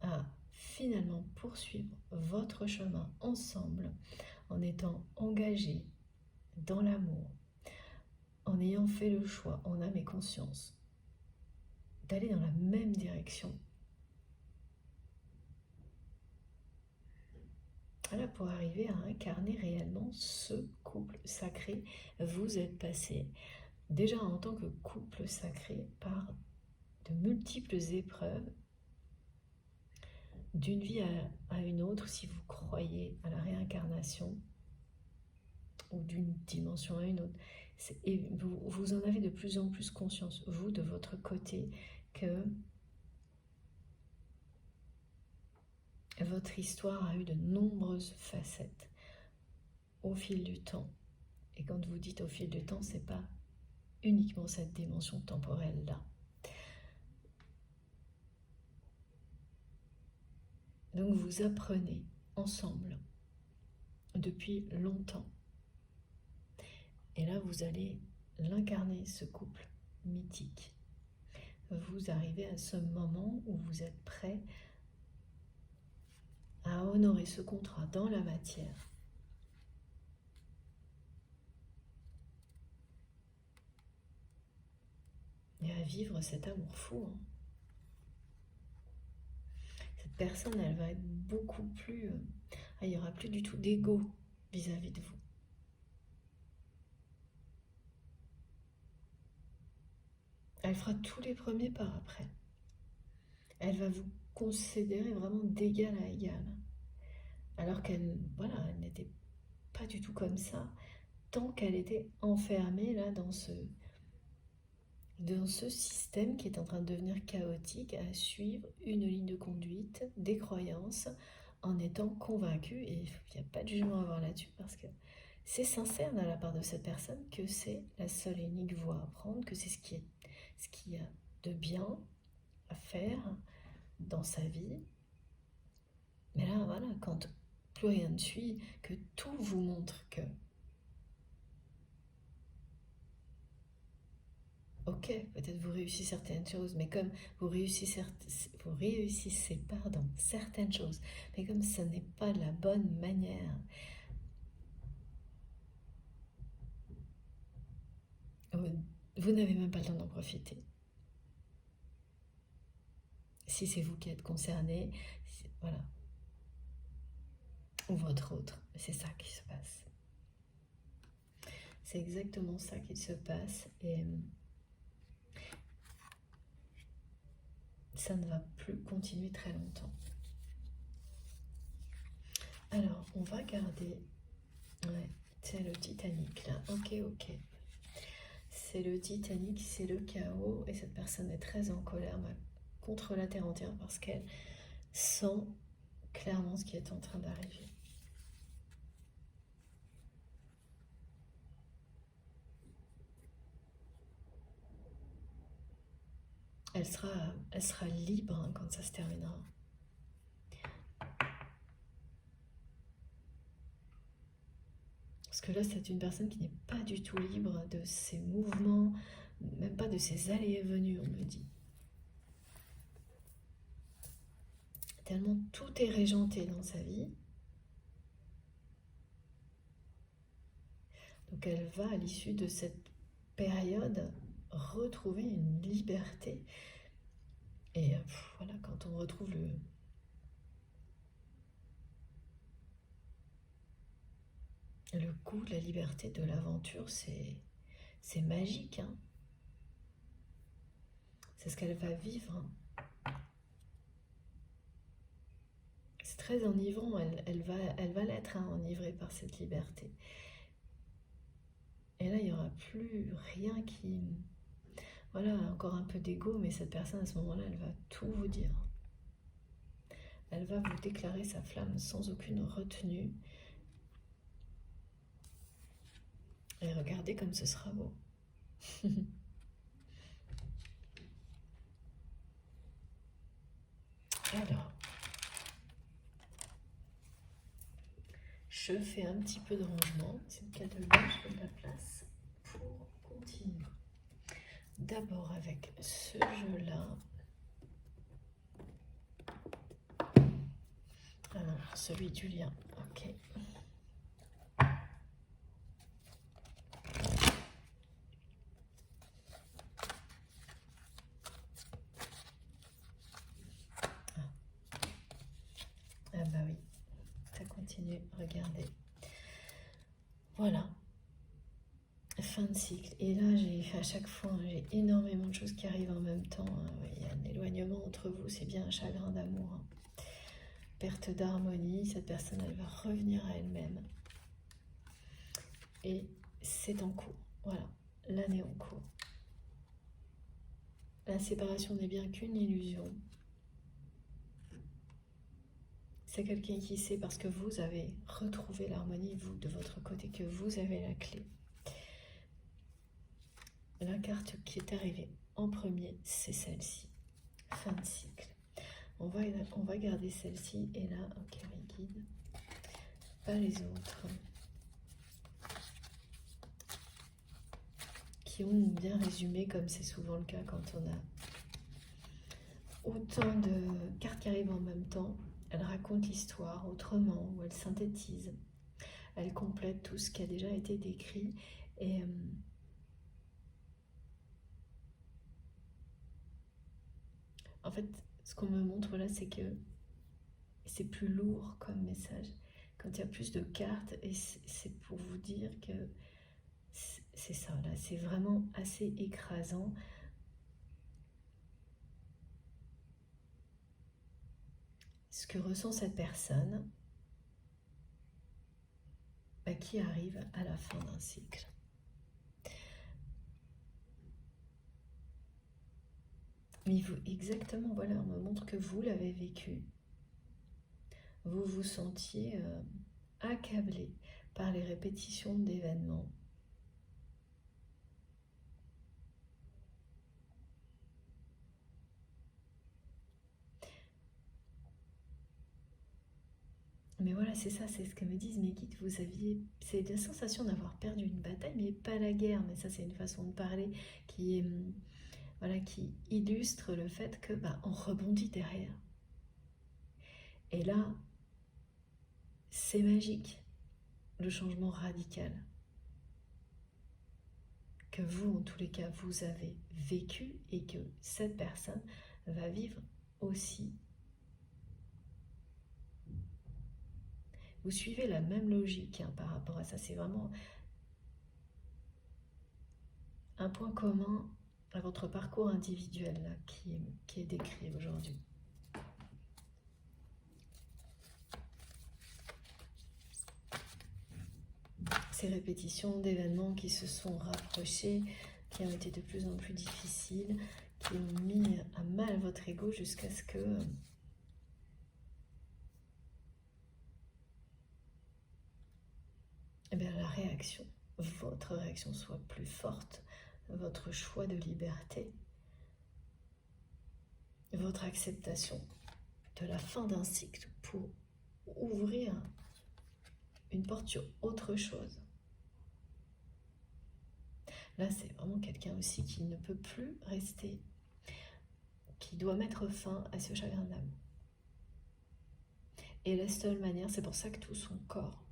à finalement poursuivre votre chemin ensemble en étant engagés dans l'amour, en ayant fait le choix en âme et conscience d'aller dans la même direction. Voilà, pour arriver à incarner réellement ce couple sacré, vous êtes passé déjà en tant que couple sacré par de multiples épreuves, d'une vie à une autre, si vous croyez à la réincarnation, ou d'une dimension à une autre. Et vous en avez de plus en plus conscience, vous, de votre côté, que votre histoire a eu de nombreuses facettes au fil du temps. Et quand vous dites au fil du temps, c'est pas uniquement cette dimension temporelle-là. Donc vous apprenez ensemble depuis longtemps. Et là, vous allez l'incarner, ce couple mythique. Vous arrivez à ce moment où vous êtes prêt à honorer ce contrat dans la matière. Et à vivre cet amour fou. Hein. Cette personne, elle va être beaucoup plus... il n'y aura plus du tout d'ego vis-à-vis de vous. Elle fera tous les premiers pas après. Elle va vous considérer vraiment d'égal à égal. Alors qu'elle, voilà, elle n'était pas du tout comme ça, tant qu'elle était enfermée là dans ce système qui est en train de devenir chaotique, à suivre une ligne de conduite, des croyances, en étant convaincue, et il n'y a pas de jugement à avoir là-dessus, parce que c'est sincère de la part de cette personne que c'est la seule et unique voie à prendre, que c'est ce qui a de bien à faire dans sa vie. Mais là, voilà, quand plus rien ne suit, que tout vous montre que Ok, peut-être vous réussissez certaines choses, mais comme vous réussissez pardon, certaines choses, mais comme ce n'est pas la bonne manière, vous n'avez même pas le temps d'en profiter. Si c'est vous qui êtes concerné, voilà, ou votre autre, c'est ça qui se passe. C'est exactement ça qui se passe et ça ne va plus continuer très longtemps. Alors, on va garder... Ouais, c'est le Titanic là. Ok, ok. C'est le Titanic, c'est le chaos et cette personne est très en colère contre la terre entière parce qu'elle sent clairement ce qui est en train d'arriver. Elle sera libre hein, quand ça se terminera. Parce que là, c'est une personne qui n'est pas du tout libre de ses mouvements, même pas de ses allées et venues, on me dit. Tellement tout est régenté dans sa vie. Donc elle va, à l'issue de cette période, retrouver une liberté. Et voilà, quand on retrouve le goût de la liberté, de l'aventure, c'est magique. Hein. C'est ce qu'elle va vivre. C'est très enivrant, elle va l'être hein, enivrée par cette liberté. Et là, il n'y aura plus rien qui... Voilà, encore un peu d'ego, mais cette personne, à ce moment-là, elle va tout vous dire. Elle va vous déclarer sa flamme sans aucune retenue. Et regardez comme ce sera beau. Alors, je fais un petit peu de rangement. C'est le cas de là, je fais de la place pour continuer. D'abord avec ce jeu-là. Alors, celui du lien. Ok. Ah bah oui, ça continue, regardez. Voilà, fin de cycle. Et là, à chaque fois, j'ai énormément de choses qui arrivent en même temps. Hein. Il y a un éloignement entre vous, c'est bien un chagrin d'amour. Hein. Perte d'harmonie, cette personne, elle va revenir à elle-même. Et c'est en cours, voilà, l'année en cours. La séparation n'est bien qu'une illusion. C'est quelqu'un qui sait parce que vous avez retrouvé l'harmonie, vous, de votre côté, que vous avez la clé. La carte qui est arrivée en premier, c'est celle-ci. Fin de cycle. On va garder celle-ci et là, ok, les guides. Pas les autres. Qui ont bien résumé, comme c'est souvent le cas quand on a autant de cartes qui arrivent en même temps. Elle raconte l'histoire autrement, ou elle synthétise. Elle complète tout ce qui a déjà été décrit. Et en fait, ce qu'on me montre là, c'est que c'est plus lourd comme message. Quand il y a plus de cartes, et c'est pour vous dire que c'est ça, là, c'est vraiment assez écrasant. Ce que ressent cette personne qui arrive à la fin d'un cycle. Mais vous, exactement, voilà, on me montre que vous l'avez vécu. Vous vous sentiez accablé par les répétitions d'événements. Mais voilà, c'est ça, c'est ce que me disent mes guides. C'est la sensation d'avoir perdu une bataille, mais pas la guerre. Mais ça, c'est une façon de parler qui est, voilà, qui illustre le fait que on rebondit derrière. Et là, c'est magique, le changement radical que vous, en tous les cas, vous avez vécu et que cette personne va vivre aussi. Vous suivez la même logique par rapport à ça. C'est vraiment un point commun à votre parcours individuel là, qui est décrit aujourd'hui. Ces répétitions d'événements qui se sont rapprochés, qui ont été de plus en plus difficiles, qui ont mis à mal votre ego jusqu'à ce que la réaction, votre réaction soit plus forte, votre choix de liberté, votre acceptation de la fin d'un cycle pour ouvrir une porte sur autre chose. Là, c'est vraiment quelqu'un aussi qui ne peut plus rester, qui doit mettre fin à ce chagrin d'âme. Et la seule manière, c'est pour ça que tout son corps,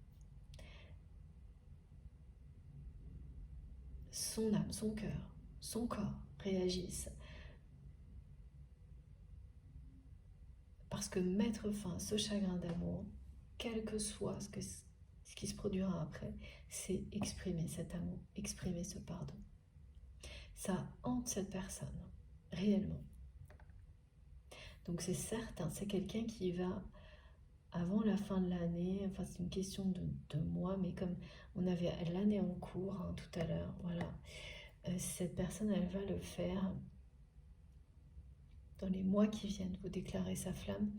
son âme, son cœur, son corps réagissent. Parce que mettre fin à ce chagrin d'amour, quel que soit ce qui se produira après, c'est exprimer cet amour, exprimer ce pardon. Ça hante cette personne, réellement. Donc c'est certain, c'est quelqu'un qui va, avant la fin de l'année, enfin c'est une question de mois, mais comme on avait l'année en cours tout à l'heure, voilà, cette personne, elle va le faire dans les mois qui viennent, vous déclarer sa flamme,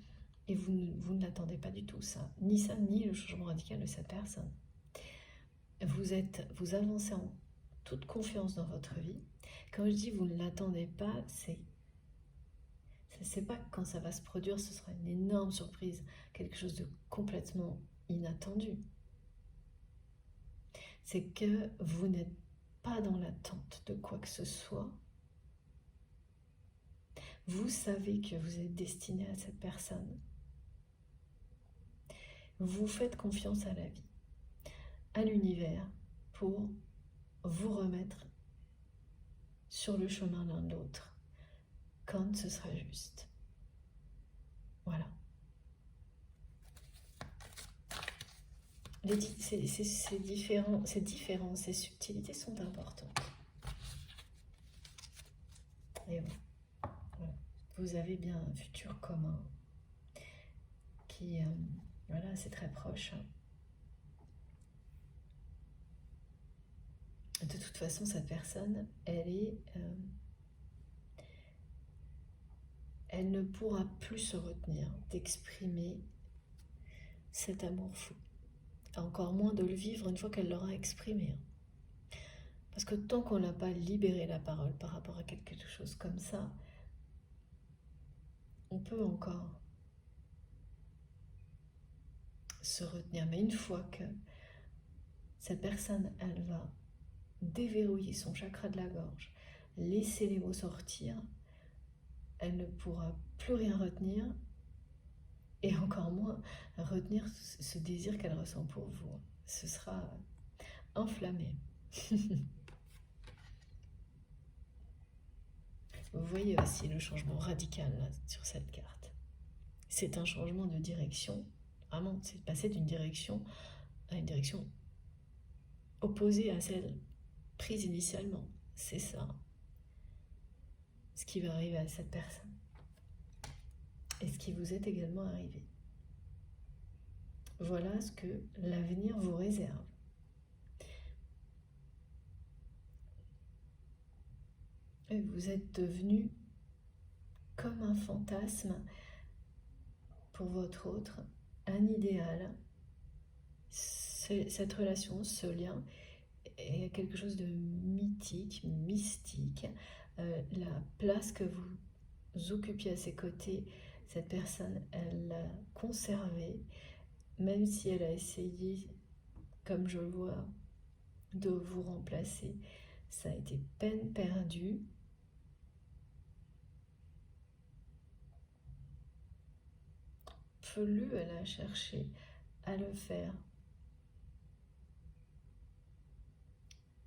et vous ne l'attendez pas du tout, ça, ni le changement radical de cette personne. Vous avancez en toute confiance dans votre vie. Quand je dis vous ne l'attendez pas, c'est pas quand ça va se produire, ce sera une énorme surprise, quelque chose de complètement inattendu. C'est que vous n'êtes pas dans l'attente de quoi que ce soit. Vous savez que vous êtes destiné à cette personne. Vous faites confiance à la vie, à l'univers, pour vous remettre sur le chemin l'un de l'autre quand ce sera juste. Voilà. Ces différences, ces subtilités sont importantes. Et bon, voilà. Vous avez bien un futur commun qui, voilà, c'est très proche. De toute façon, cette personne, elle ne pourra plus se retenir d'exprimer cet amour fou. Encore moins de le vivre une fois qu'elle l'aura exprimé. Parce que tant qu'on n'a pas libéré la parole par rapport à quelque chose comme ça, on peut encore se retenir. Mais une fois que cette personne, elle va déverrouiller son chakra de la gorge, laisser les mots sortir, elle ne pourra plus rien retenir, et encore moins retenir ce désir qu'elle ressent pour vous. Ce sera enflammé. Vous voyez aussi le changement radical là, sur cette carte. C'est un changement de direction. Vraiment, c'est passer d'une direction à une direction opposée à celle prise initialement. C'est ça ce qui va arriver à cette personne. Et ce qui vous est également arrivé. Voilà ce que l'avenir vous réserve. Et vous êtes devenu comme un fantasme pour votre autre, un idéal. Cette relation, ce lien est quelque chose de mythique, mystique. La place que vous occupiez à ses côtés, cette personne, elle l'a conservée. même si elle a essayé, comme je le vois, de vous remplacer, ça a été peine perdue. Plus elle a cherché à le faire,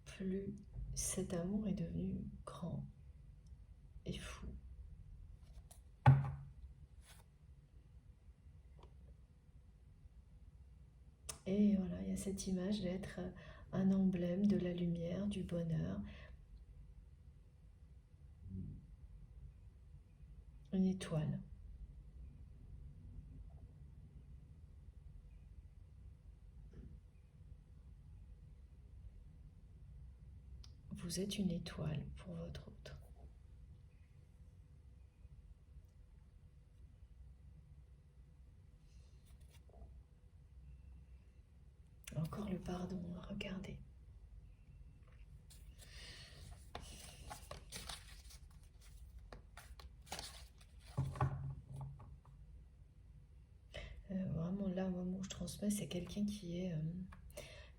plus cet amour est devenu grand et fou. Et voilà, il y a cette image d'être un emblème de la lumière, du bonheur, une étoile. Vous êtes une étoile pour votre autre. Encore le pardon, regardez. Vraiment là, au moment où je transmets, c'est quelqu'un qui est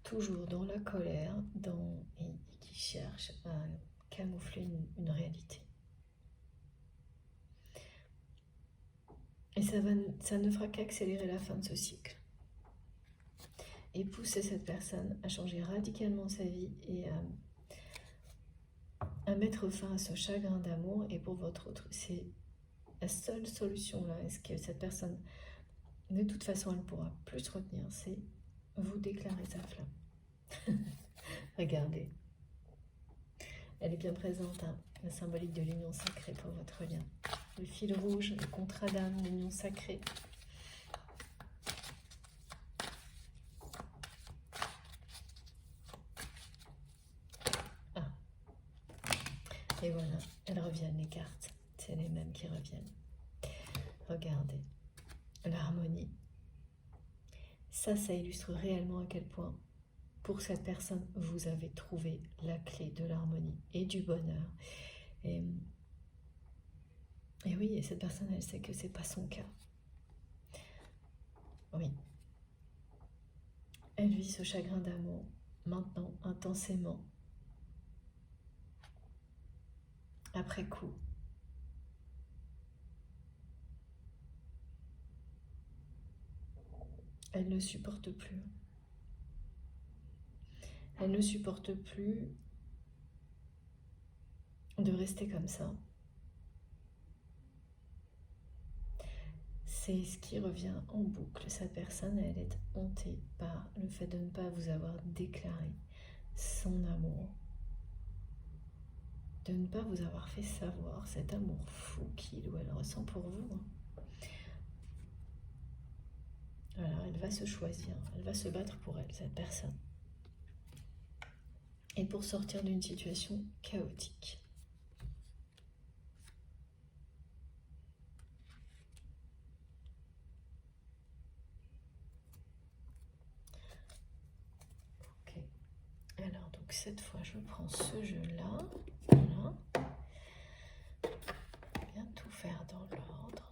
toujours dans la colère et qui cherche à camoufler une réalité. Et ça ne fera qu'accélérer la fin de ce cycle. Et pousser cette personne à changer radicalement sa vie et à mettre fin à ce chagrin d'amour. Et pour votre autre, c'est la seule solution là. Est-ce que cette personne, de toute façon, elle ne pourra plus se retenir, c'est vous déclarer sa flamme. Regardez. Elle est bien présente, hein, la symbolique de l'union sacrée pour votre lien. Le fil rouge, le contrat d'âme, l'union sacrée. Ah. Et voilà, elles reviennent, les cartes. C'est les mêmes qui reviennent. Regardez, l'harmonie. Ça illustre réellement à quel point, pour cette personne, vous avez trouvé la clé de l'harmonie et du bonheur. Et oui, et cette personne, elle sait que c'est pas son cas. Oui. Elle vit ce chagrin d'amour, maintenant, intensément. Après coup. Elle ne supporte plus. Elle ne supporte plus de rester comme ça. C'est ce qui revient en boucle. Cette personne, elle est hantée par le fait de ne pas vous avoir déclaré son amour, de ne pas vous avoir fait savoir cet amour fou qu'il ou elle ressent pour vous. Alors, elle va se choisir, elle va se battre pour elle, cette personne. Et pour sortir d'une situation chaotique. Ok. Alors, donc cette fois, je prends ce jeu-là. Voilà. Bien tout faire dans l'ordre.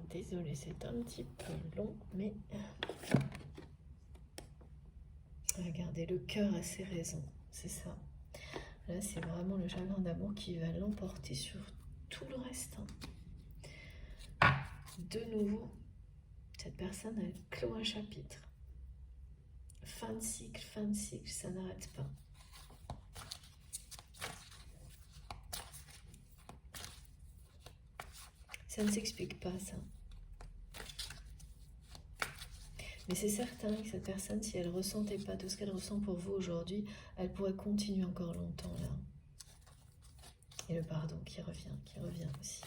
Désolée, c'est un petit peu long, mais regardez, le cœur a ses raisons, c'est ça. Là, c'est vraiment le chagrin d'amour qui va l'emporter sur tout le reste. De nouveau, cette personne, elle clôt un chapitre. Fin de cycle, ça n'arrête pas. Ça ne s'explique pas, ça. Mais c'est certain que cette personne, si elle ne ressentait pas tout ce qu'elle ressent pour vous aujourd'hui, elle pourrait continuer encore longtemps là. Et le pardon qui revient aussi.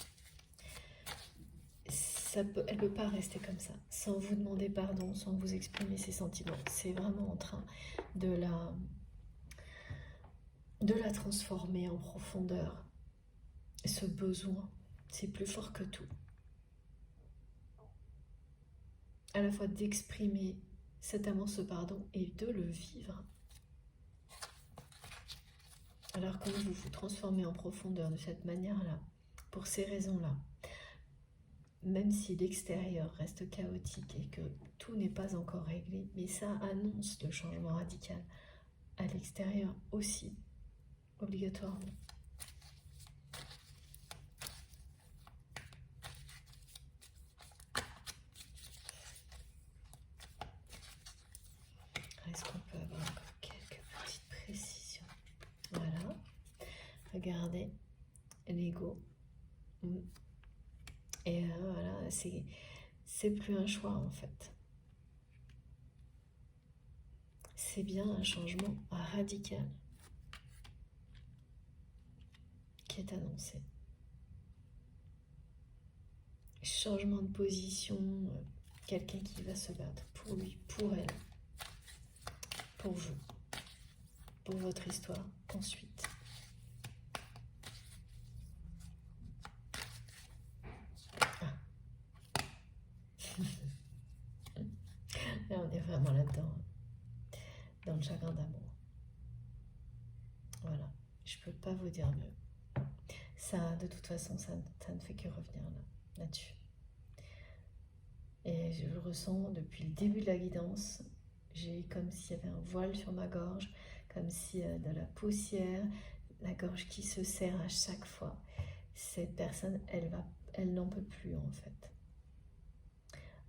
Elle ne peut pas rester comme ça, sans vous demander pardon, sans vous exprimer ses sentiments. C'est vraiment en train de la transformer en profondeur. Ce besoin, c'est plus fort que tout. à la fois d'exprimer cet amour, ce pardon, et de le vivre. Alors quand vous vous transformez en profondeur de cette manière-là, pour ces raisons-là, même si l'extérieur reste chaotique et que tout n'est pas encore réglé, mais ça annonce le changement radical à l'extérieur aussi, obligatoirement. Est-ce qu'on peut avoir encore quelques petites précisions? Voilà. Regardez, l'ego. Et voilà, c'est plus un choix en fait. C'est bien un changement radical qui est annoncé. Changement de position, quelqu'un qui va se battre pour lui, pour elle, pour vous, pour votre histoire ensuite. Là, on est vraiment là-dedans, dans le chagrin d'amour. Voilà, je peux pas vous dire mieux. Ça, de toute façon, ça ne fait que revenir là-dessus. Et je le ressens depuis le début de la guidance. J'ai comme s'il y avait un voile sur ma gorge, comme si de la poussière, la gorge qui se serre à chaque fois. Cette personne, elle n'en peut plus en fait.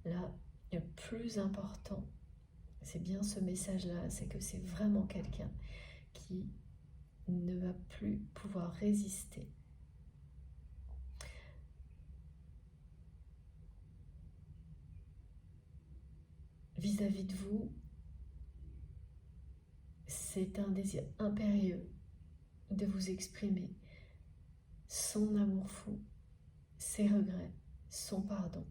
Là, le plus important, c'est bien ce message-là, c'est que c'est vraiment quelqu'un qui ne va plus pouvoir résister vis-à-vis de vous. C'est un désir impérieux de vous exprimer son amour fou, ses regrets, son pardon,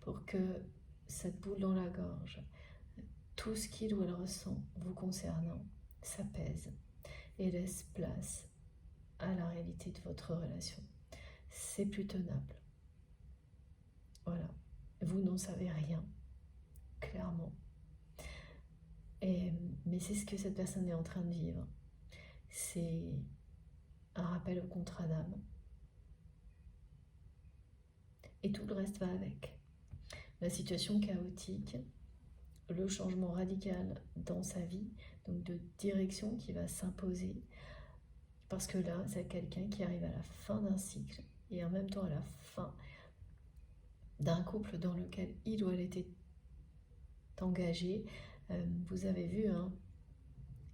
pour que cette boule dans la gorge, tout ce qu'il ou elle ressent vous concernant, s'apaise et laisse place à la réalité de votre relation. C'est plus tenable. Voilà. Vous n'en savez rien, clairement. Mais c'est ce que cette personne est en train de vivre. C'est un rappel au contrat d'âme. Et tout le reste va avec. La situation chaotique, le changement radical dans sa vie, donc de direction qui va s'imposer. Parce que là, c'est quelqu'un qui arrive à la fin d'un cycle et en même temps à la fin d'un couple dans lequel il ou elle était engagé. Vous avez vu, hein,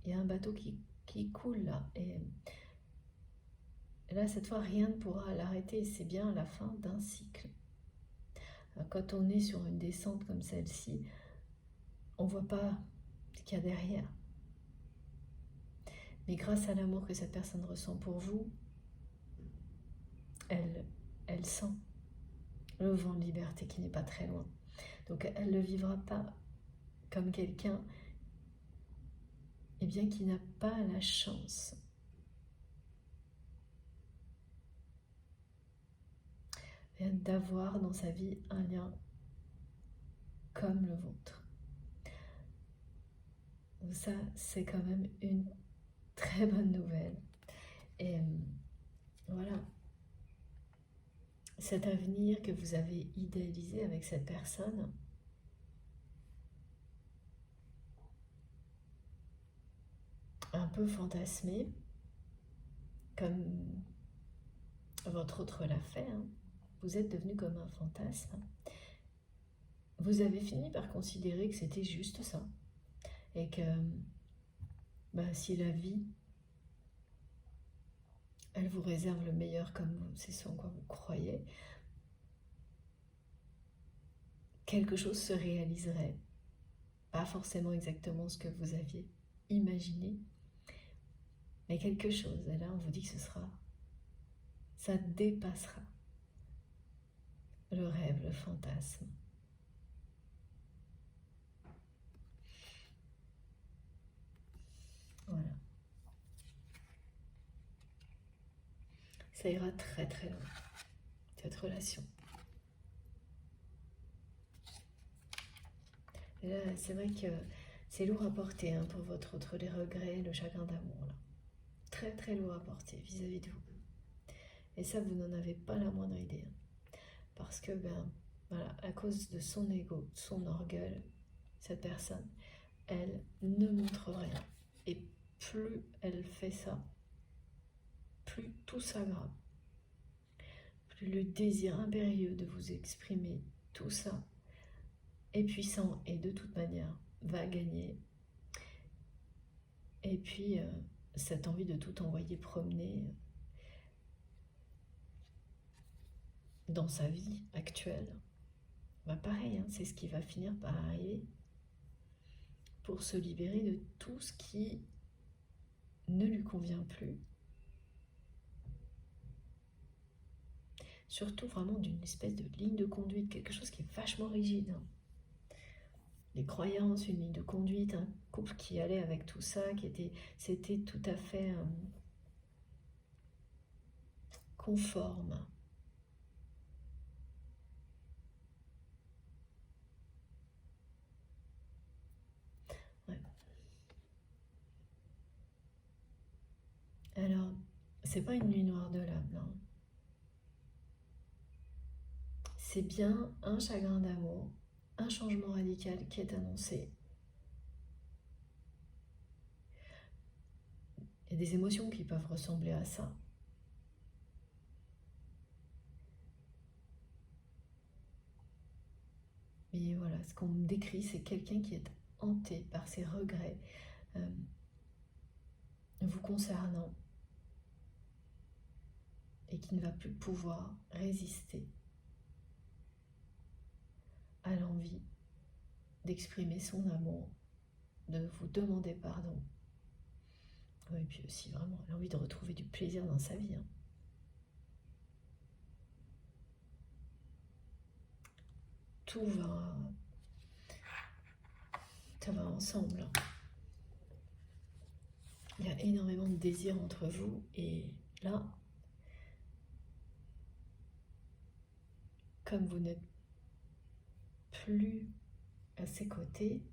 il y a un bateau qui coule là. Et là, cette fois, rien ne pourra l'arrêter. C'est bien la fin d'un cycle. Quand on est sur une descente comme celle-ci, on ne voit pas ce qu'il y a derrière. Mais grâce à l'amour que cette personne ressent pour vous, elle sent le vent de liberté qui n'est pas très loin. Donc elle ne le vivra pas comme quelqu'un qui n'a pas la chance d'avoir dans sa vie un lien comme le vôtre. Donc ça, c'est quand même une très bonne nouvelle. Et voilà, cet avenir que vous avez idéalisé avec cette personne, un peu fantasmé, comme votre autre l'a fait, hein. Vous êtes devenu comme un fantasme. Vous avez fini par considérer que c'était juste ça. Et que si la vie, elle vous réserve le meilleur comme c'est ce en quoi vous croyez, quelque chose se réaliserait. Pas forcément exactement ce que vous aviez imaginé, mais quelque chose. Et là, on vous dit que ça dépassera le rêve, le fantasme. Voilà. Ça ira très très loin, cette relation. Et là, c'est vrai que c'est lourd à porter hein, pour votre autre, les regrets, le chagrin d'amour. Là. Très très lourd à porter vis-à-vis de vous. Et ça, vous n'en avez pas la moindre idée. Hein. Parce que, voilà, à cause de son ego, de son orgueil, cette personne, elle ne montre rien. Et plus elle fait ça, plus tout s'aggrave. Plus le désir impérieux de vous exprimer tout ça est puissant et de toute manière va gagner. Et puis, cette envie de tout envoyer promener dans sa vie actuelle, pareil, hein, c'est ce qui va finir par arriver pour se libérer de tout ce qui ne lui convient plus. Surtout vraiment d'une espèce de ligne de conduite, quelque chose qui est vachement rigide. Hein. Les croyances, une ligne de conduite, un couple qui allait avec tout ça, c'était tout à fait conforme. Ouais. Alors, c'est pas une nuit noire de l'âme, non. C'est bien un chagrin d'amour, un changement radical qui est annoncé. Il y a des émotions qui peuvent ressembler à ça. Mais voilà, ce qu'on me décrit, c'est quelqu'un qui est hanté par ses regrets vous concernant et qui ne va plus pouvoir résister à l'envie d'exprimer son amour, de vous demander pardon. Et puis aussi vraiment l'envie de retrouver du plaisir dans sa vie. Hein. Tout va ensemble. Hein. Il y a énormément de désir entre vous et là, comme vous n'êtes plus à ses côtés,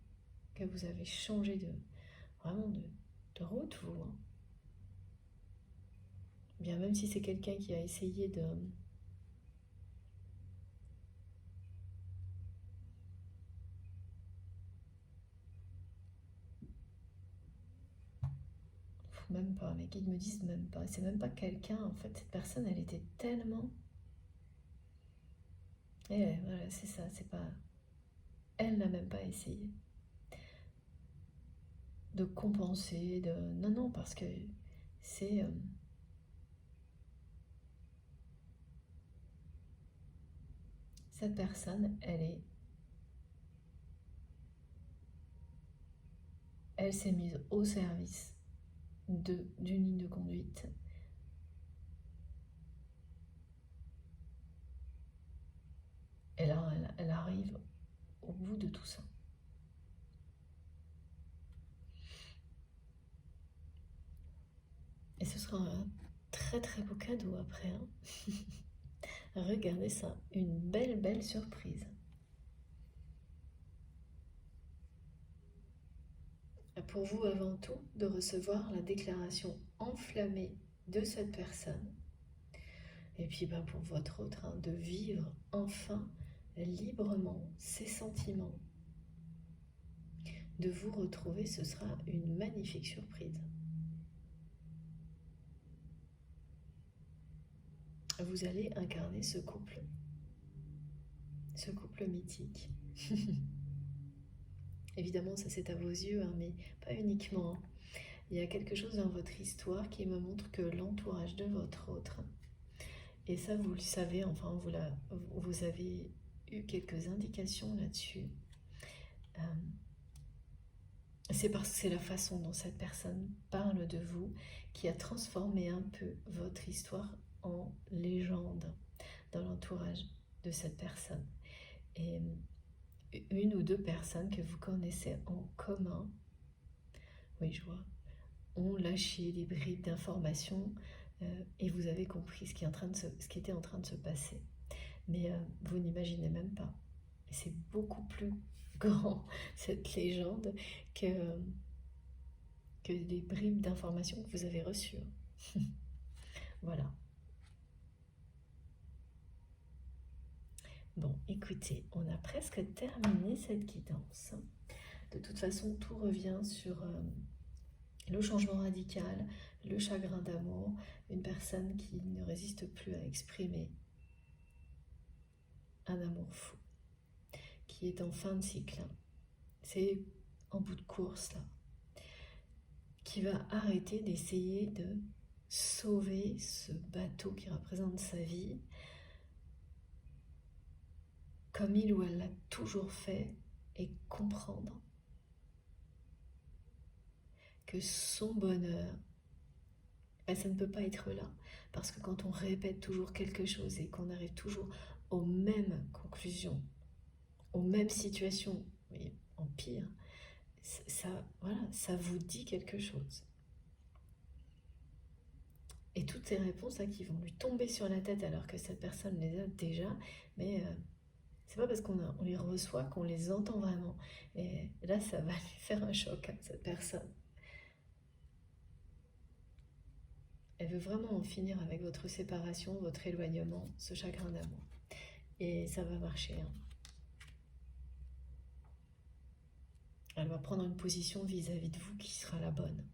que vous avez changé de route, vous. Hein. Bien, même si c'est quelqu'un qui a essayé de même pas, mes guides me disent même pas, c'est même pas quelqu'un, en fait, cette personne, elle était tellement... Et voilà, c'est ça, c'est pas... Elle n'a même pas essayé de compenser, de... Non, parce que c'est... Cette personne, elle s'est mise au service d'une ligne de conduite. Et là, elle arrive au bout de tout ça. Et ce sera un très très beau cadeau après. Hein. Regardez ça, une belle surprise. Pour vous avant tout, de recevoir la déclaration enflammée de cette personne. Et puis pour votre autre, hein, de vivre enfin librement ses sentiments. De vous retrouver, ce sera une magnifique surprise. Vous allez incarner ce couple mythique. Évidemment, ça c'est à vos yeux, hein, mais pas uniquement. Il y a quelque chose dans votre histoire qui me montre que l'entourage de votre autre, et ça vous le savez, enfin vous avez eu quelques indications là-dessus, c'est parce que c'est la façon dont cette personne parle de vous qui a transformé un peu votre histoire en légende dans l'entourage de cette personne. Et une ou deux personnes que vous connaissez en commun, oui je vois, ont lâché des bribes d'informations et vous avez compris ce qui était en train de se passer. Mais vous n'imaginez même pas. C'est beaucoup plus grand, cette légende, que, que les bribes d'informations que vous avez reçues. Voilà. Bon, écoutez, on a presque terminé cette guidance. De toute façon, tout revient sur le changement radical, le chagrin d'amour, une personne qui ne résiste plus à exprimer un amour fou, qui est en fin de cycle. C'est en bout de course, là, qui va arrêter d'essayer de sauver ce bateau qui représente sa vie, comme il ou elle l'a toujours fait, et comprendre que son bonheur, ça ne peut pas être là. Parce que quand on répète toujours quelque chose et qu'on arrive toujours aux mêmes conclusions, aux mêmes situations, mais en pire, ça vous dit quelque chose. Et toutes ces réponses là qui vont lui tomber sur la tête alors que cette personne les a déjà, mais c'est pas parce qu'on les reçoit qu'on les entend vraiment. Et là, ça va lui faire un choc à cette personne. Elle veut vraiment en finir avec votre séparation, votre éloignement, ce chagrin d'amour. Et ça va marcher. Elle va prendre une position vis-à-vis de vous qui sera la bonne.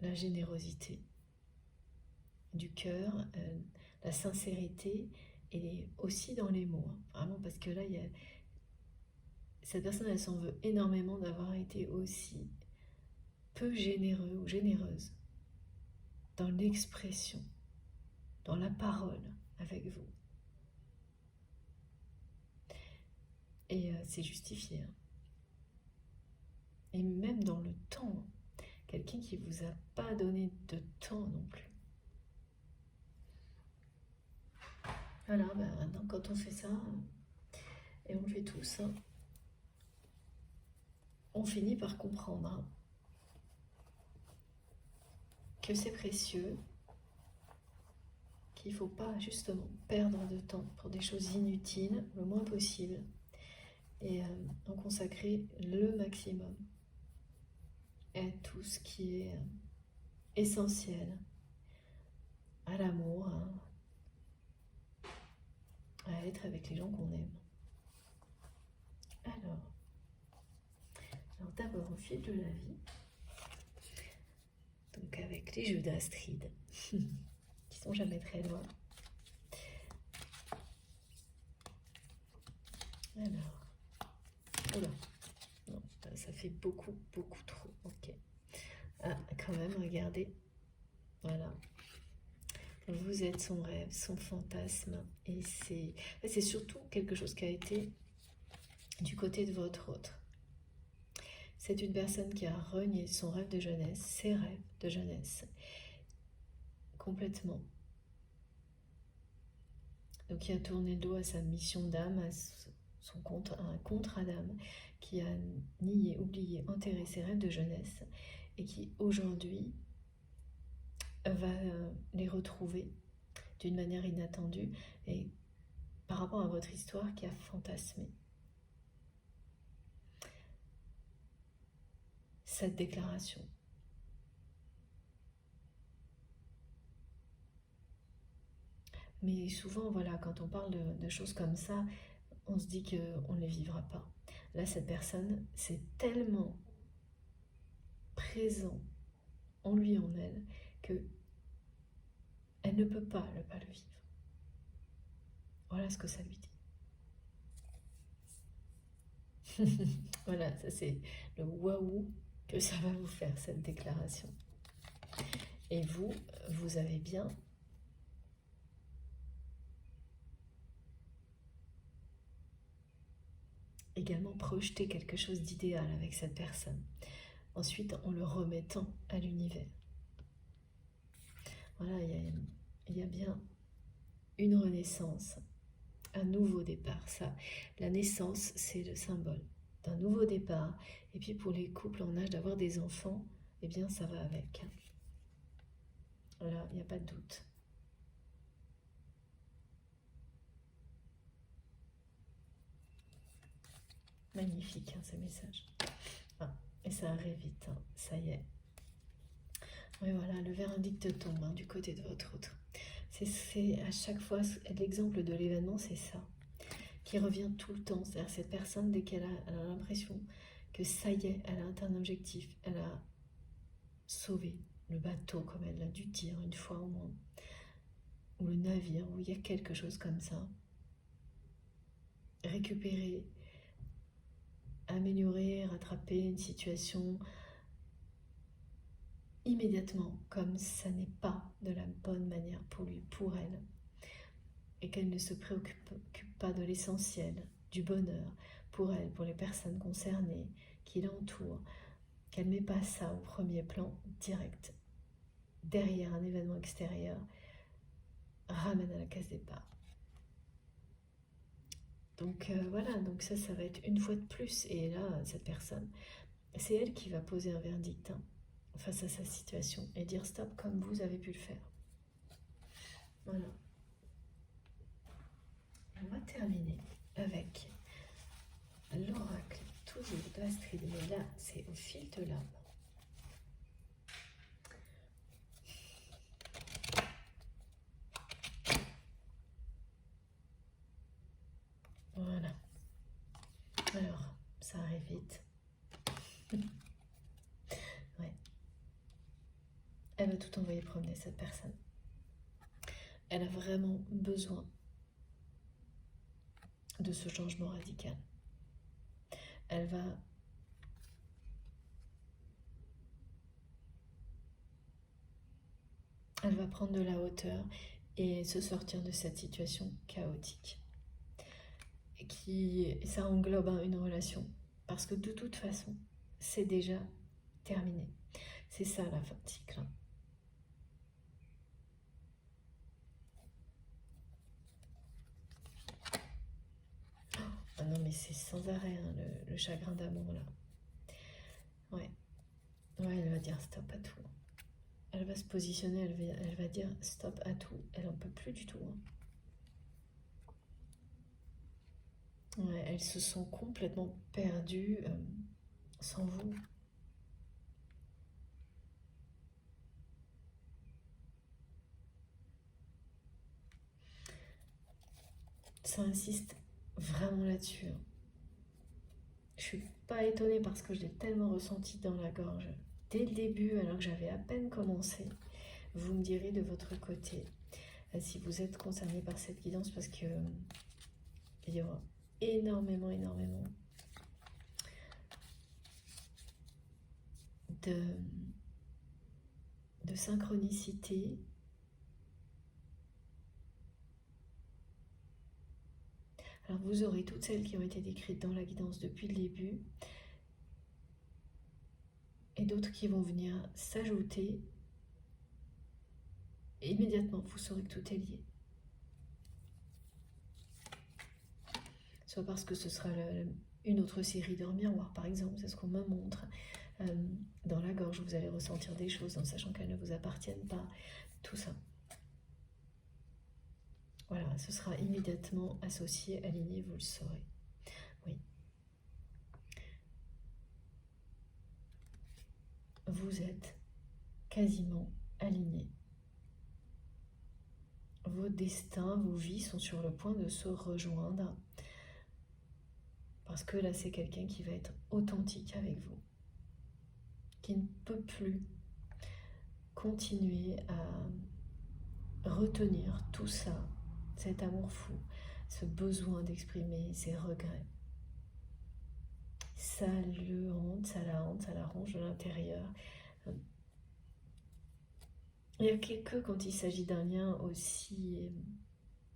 La générosité du cœur, la sincérité, et aussi dans les mots. Vraiment, parce que là, cette personne, elle s'en veut énormément d'avoir été aussi peu généreux ou généreuse dans l'expression, dans la parole avec vous. Et c'est justifié. Et même dans le temps, quelqu'un qui vous a pas donné de temps non plus. Voilà, maintenant quand on fait ça, et on le fait tous, on finit par comprendre que c'est précieux, qu'il ne faut pas justement perdre de temps pour des choses inutiles, le moins possible, et en consacrer le maximum à tout ce qui est essentiel, à l'amour, à être avec les gens qu'on aime. Alors d'abord au fil de la vie, donc avec les jeux d'Astrid, qui sont jamais très loin. Alors, oula, non, ça fait beaucoup trop, ok. Ah, quand même, regardez, voilà. Vous êtes son rêve, son fantasme, et c'est surtout quelque chose qui a été du côté de votre autre. C'est une personne qui a renié son rêve de jeunesse, ses rêves de jeunesse, complètement. Donc qui a tourné le dos à sa mission d'âme, à un contrat d'âme, qui a nié, oublié, enterré ses rêves de jeunesse, et qui aujourd'hui va les retrouver d'une manière inattendue, et par rapport à votre histoire qui a fantasmé. Cette déclaration. Mais souvent, voilà, quand on parle de choses comme ça, on se dit qu'on ne les vivra pas. Là, cette personne, c'est tellement présent en lui, en elle, que elle ne peut pas le vivre. Voilà ce que ça lui dit. Voilà, ça c'est le waouh que ça va vous faire, cette déclaration. Et vous avez bien également projeté quelque chose d'idéal avec cette personne. Ensuite, en le remettant à l'univers. Voilà, il y a bien une renaissance, un nouveau départ. Ça, la naissance, c'est le symbole d'un nouveau départ. Et puis pour les couples en âge d'avoir des enfants, eh bien ça va avec. Voilà, il n'y a pas de doute. Magnifique, hein, ce message. Ah, et ça arrive vite, hein, ça y est. Oui, voilà, le verdict tombe hein, du côté de votre autre. C'est à chaque fois, l'exemple de l'événement, c'est ça, qui revient tout le temps. C'est-à-dire cette personne, dès qu'elle a l'impression que ça y est, elle a atteint un objectif, elle a sauvé le bateau, comme elle l'a dû dire une fois au moins, ou le navire, où il y a quelque chose comme ça, récupérer, améliorer, rattraper une situation immédiatement, comme ça n'est pas de la bonne manière pour lui, pour elle, et qu'elle ne se préoccupe pas de l'essentiel, du bonheur, pour elle, pour les personnes concernées, qui l'entourent, qu'elle ne met pas ça au premier plan direct, derrière un événement extérieur, ramène à la case départ. Donc voilà, donc ça va être une fois de plus, et là, cette personne, c'est elle qui va poser un verdict hein, face à sa situation, et dire stop comme vous avez pu le faire. Voilà. On va terminer avec l'oracle, toujours d'Astrid, mais là, c'est au fil de l'âme. Voilà. Alors, ça arrive vite. Ouais. Elle va tout envoyer promener, cette personne. Elle a vraiment besoin de ce changement radical. Elle va prendre de la hauteur et se sortir de cette situation chaotique. Et ça englobe une relation. Parce que de toute façon, c'est déjà terminé. C'est ça la fin de cycle. Ah non, mais c'est sans arrêt, hein, le chagrin d'amour, là. Ouais. Ouais, elle va dire stop à tout. Elle va se positionner, elle va dire stop à tout. Elle en peut plus du tout. Hein. Ouais, elles se sont complètement perdues sans vous. Ça insiste vraiment là-dessus. Hein. Je suis pas étonnée parce que je l'ai tellement ressenti dans la gorge. Dès le début, alors que j'avais à peine commencé, vous me direz de votre côté si vous êtes concerné par cette guidance parce que il y aura énormément de synchronicité. Alors vous aurez toutes celles qui ont été décrites dans la guidance depuis le début et d'autres qui vont venir s'ajouter. Et immédiatement, vous saurez que tout est lié. Soit parce que ce sera une autre série de miroirs, par exemple, c'est ce qu'on me montre. Dans la gorge, vous allez ressentir des choses en sachant qu'elles ne vous appartiennent pas. Tout ça. Voilà, ce sera immédiatement associé, aligné, vous le saurez. Oui. Vous êtes quasiment alignés. Vos destins, vos vies sont sur le point de se rejoindre. Parce que là, c'est quelqu'un qui va être authentique avec vous. Qui ne peut plus continuer à retenir tout ça, cet amour fou, ce besoin d'exprimer ses regrets. Ça le hante, ça la ronge de l'intérieur. Il n'y a que quand il s'agit d'un lien aussi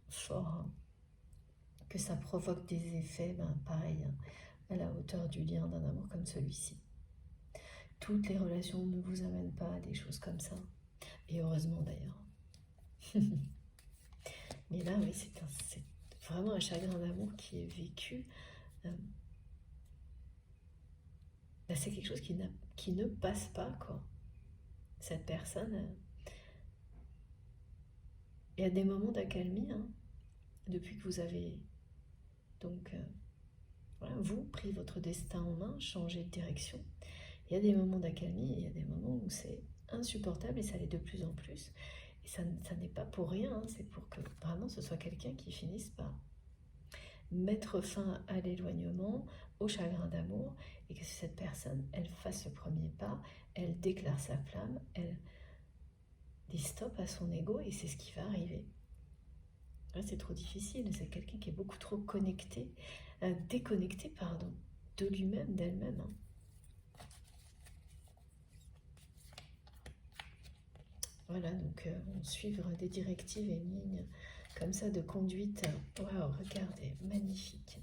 fort que ça provoque des effets, pareil, à la hauteur du lien d'un amour comme celui-ci. Toutes les relations ne vous amènent pas à des choses comme ça. Et heureusement d'ailleurs. Mais là, oui, c'est vraiment un chagrin d'amour qui est vécu. C'est quelque chose qui ne passe pas, quoi. Cette personne, il y a des moments d'accalmie, hein, depuis que vous avez donc voilà, vous, pris votre destin en main, changez de direction. Il y a des moments d'accalmie, il y a des moments où c'est insupportable et ça l'est de plus en plus. Et ça n'est pas pour rien, hein, c'est pour que vraiment ce soit quelqu'un qui finisse par mettre fin à l'éloignement, au chagrin d'amour, et que cette personne, elle fasse le premier pas, elle déclare sa flamme, elle dit stop à son ego, et c'est ce qui va arriver. Là, c'est trop difficile, c'est quelqu'un qui est beaucoup trop déconnecté, de lui-même, d'elle-même. Hein. Voilà, donc on suivre des directives et une ligne comme ça de conduite. Waouh, regardez, magnifique.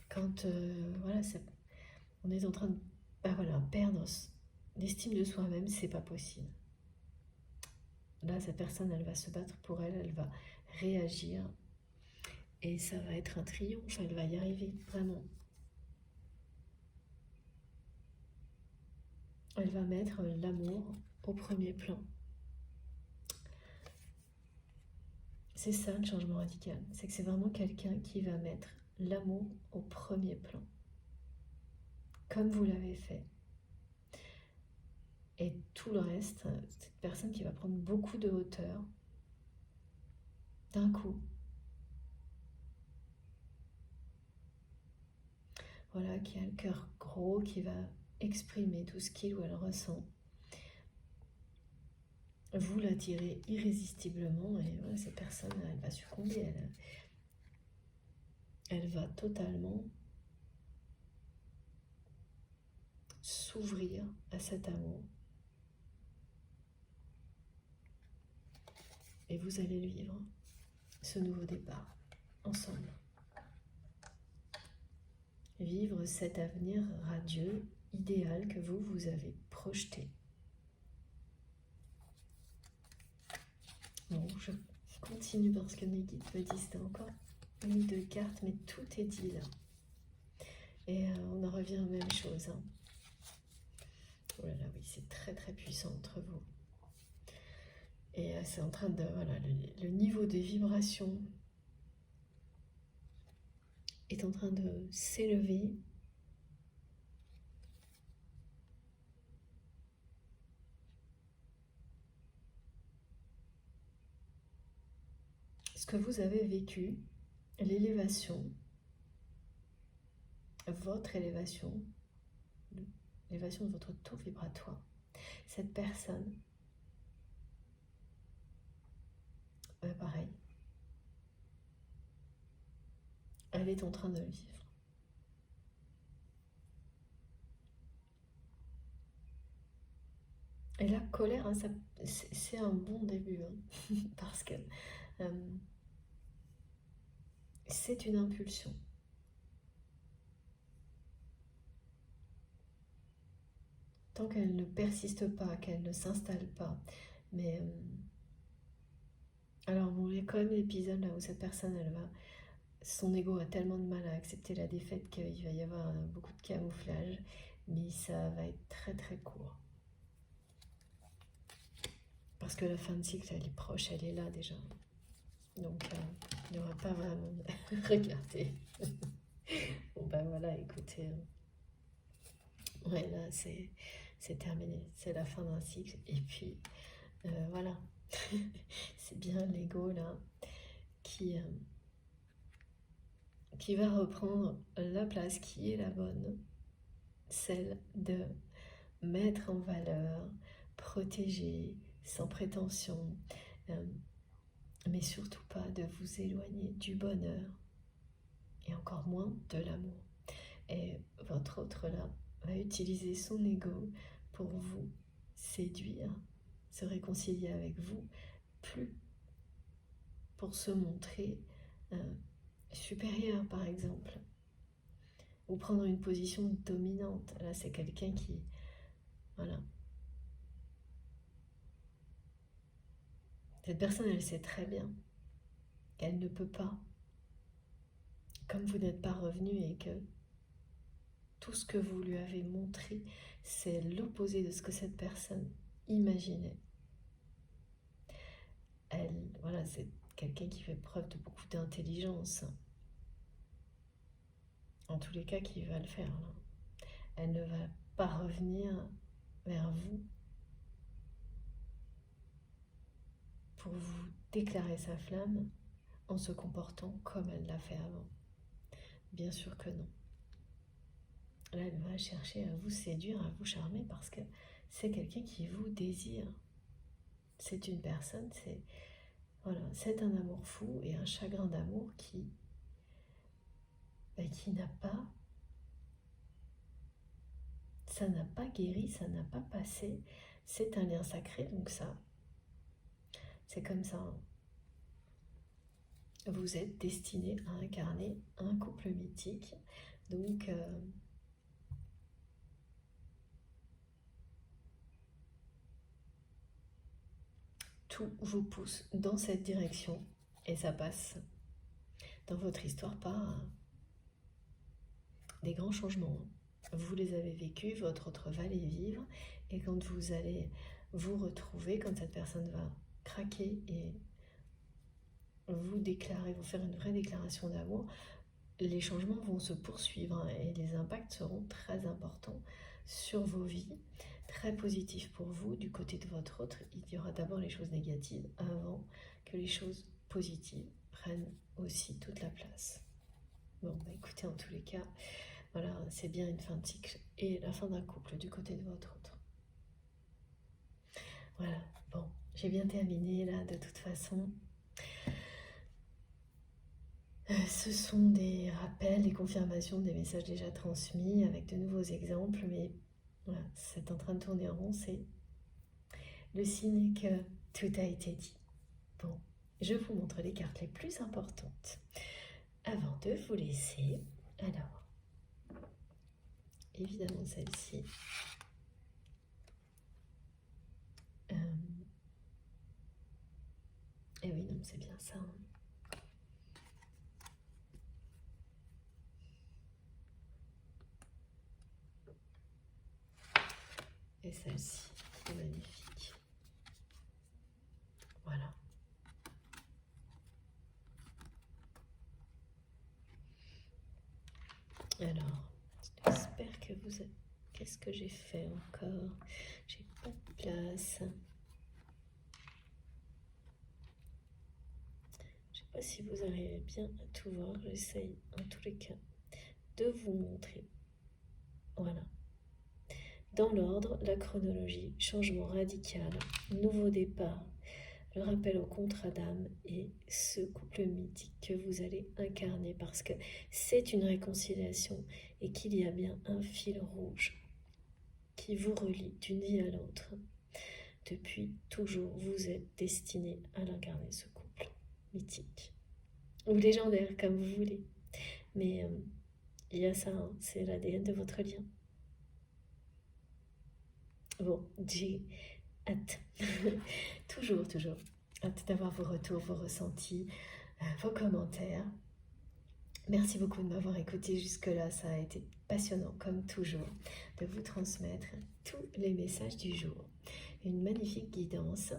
Quand voilà, on est en train de perdre l'estime de soi-même, c'est pas possible. Là, cette personne, elle va se battre pour elle, elle va réagir et ça va être un triomphe, elle va y arriver, vraiment. Elle va mettre l'amour au premier plan. C'est ça le changement radical, c'est que c'est vraiment quelqu'un qui va mettre l'amour au premier plan, comme vous l'avez fait. Et tout le reste, c'est une personne qui va prendre beaucoup de hauteur d'un coup. Voilà, qui a le cœur gros, qui va exprimer tout ce qu'il ou elle ressent. Vous l'attirez irrésistiblement et voilà, cette personne, elle va succomber, elle va totalement s'ouvrir à cet amour. Et vous allez vivre ce nouveau départ ensemble. Vivre cet avenir radieux, idéal que vous avez projeté. Bon, je continue parce que mes guides me disent qu'il y a encore une ou deux cartes, mais tout est dit là. Et on en revient aux mêmes choses. Hein. Oh là là, oui, c'est très très puissant entre vous. Et c'est en train de... Voilà, le niveau de vibration est en train de s'élever. Ce que vous avez vécu, l'élévation, votre élévation, l'élévation de votre taux vibratoire, cette personne, pareil, elle est en train de le vivre. Et la colère, hein, c'est un bon début, hein, parce que c'est une impulsion. Tant qu'elle ne persiste pas, qu'elle ne s'installe pas. Mais alors bon, il y a quand même l'épisode là où cette personne, son ego a tellement de mal à accepter la défaite qu'il va y avoir beaucoup de camouflage, mais ça va être très très court. Parce que la fin de cycle, elle est proche, elle est là déjà. Donc, il n'y aura pas vraiment... Regardez. Bon, ben voilà, écoutez. Ouais, là, c'est terminé. C'est la fin d'un cycle. Et puis, voilà. C'est bien l'ego, là, qui va reprendre la place qui est la bonne. Celle de mettre en valeur, protéger, sans prétention, mais surtout pas de vous éloigner du bonheur et encore moins de l'amour. Et votre autre là va utiliser son ego pour vous séduire, se réconcilier avec vous, plus pour se montrer supérieur par exemple, ou prendre une position dominante. Là c'est quelqu'un qui, voilà. Cette personne, elle sait très bien qu'elle ne peut pas. Comme vous n'êtes pas revenu et que tout ce que vous lui avez montré, c'est l'opposé de ce que cette personne imaginait. Elle, voilà, c'est quelqu'un qui fait preuve de beaucoup d'intelligence. en tous les cas, qui va le faire. Là. Elle ne va pas revenir vers vous pour vous déclarer sa flamme en se comportant comme elle l'a fait avant. Bien sûr que non. Là, elle va chercher à vous séduire, à vous charmer parce que c'est quelqu'un qui vous désire. C'est une personne, c'est un amour fou et un chagrin d'amour qui n'a pas, ça n'a pas guéri, ça n'a pas passé. C'est un lien sacré, donc ça, c'est comme ça. Vous êtes destiné à incarner un couple mythique, donc tout vous pousse dans cette direction et ça passe dans votre histoire par des grands changements. Vous les avez vécus, votre autre va les vivre et quand vous allez vous retrouver, quand cette personne va craquer et vous déclarer, vous faire une vraie déclaration d'amour, les changements vont se poursuivre et les impacts seront très importants sur vos vies, très positifs pour vous. Du côté de votre autre, il y aura d'abord les choses négatives avant que les choses positives prennent aussi toute la place. Bon, écoutez, en tous les cas, voilà, c'est bien une fin de cycle et la fin d'un couple du côté de votre autre. Voilà, bon, j'ai bien terminé là de toute façon. Ce sont des rappels, des confirmations des messages déjà transmis avec de nouveaux exemples, mais voilà, c'est en train de tourner en rond, c'est le signe que tout a été dit. Bon, je vous montre les cartes les plus importantes avant de vous laisser. Alors, évidemment celle-ci. Et oui, non, c'est bien ça. Hein. Et celle-ci, qui est magnifique. Voilà. Alors, j'espère que vous êtes... Qu'est-ce que j'ai fait encore? J'ai pas de place. Je sais pas si vous arrivez bien à tout voir. J'essaye en tous les cas de vous montrer. Voilà. Dans l'ordre, la chronologie, changement radical, nouveau départ, le rappel au contrat d'âme et ce couple mythique que vous allez incarner parce que c'est une réconciliation et qu'il y a bien un fil rouge qui vous relie d'une vie à l'autre. Depuis toujours, vous êtes destiné à l'incarner, ce couple mythique ou légendaire comme vous voulez. Mais il y a ça, hein, c'est l'ADN de votre lien. Bon, j'ai hâte, toujours hâte d'avoir vos retours, vos ressentis, vos commentaires. Merci beaucoup de m'avoir écouté jusque-là, ça a été passionnant comme toujours de vous transmettre tous les messages du jour. Une magnifique guidance.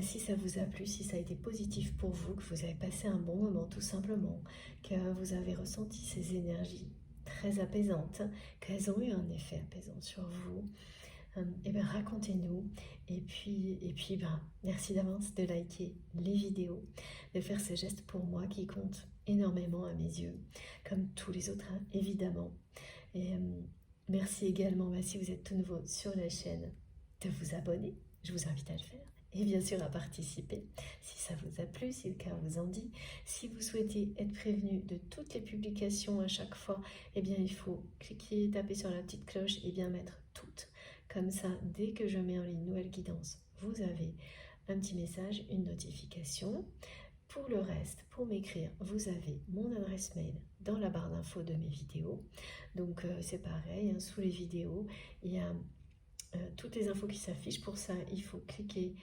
Si ça vous a plu, si ça a été positif pour vous, que vous avez passé un bon moment tout simplement, que vous avez ressenti ces énergies très apaisantes, qu'elles ont eu un effet apaisant sur vous, et bien racontez-nous et puis merci d'avance de liker les vidéos, de faire ce geste pour moi qui compte énormément à mes yeux, comme tous les autres hein, évidemment. Et merci également si vous êtes tout nouveau sur la chaîne de vous abonner, je vous invite à le faire. Et bien sûr à participer, si ça vous a plu, si le cœur vous en dit. Si vous souhaitez être prévenu de toutes les publications à chaque fois, eh bien il faut cliquer, taper sur la petite cloche et bien mettre toutes. Comme ça, dès que je mets en ligne une nouvelle guidance, vous avez un petit message, une notification. Pour le reste, pour m'écrire, vous avez mon adresse mail dans la barre d'infos de mes vidéos. Donc c'est pareil, hein, sous les vidéos, il y a toutes les infos qui s'affichent. Pour ça, il faut cliquer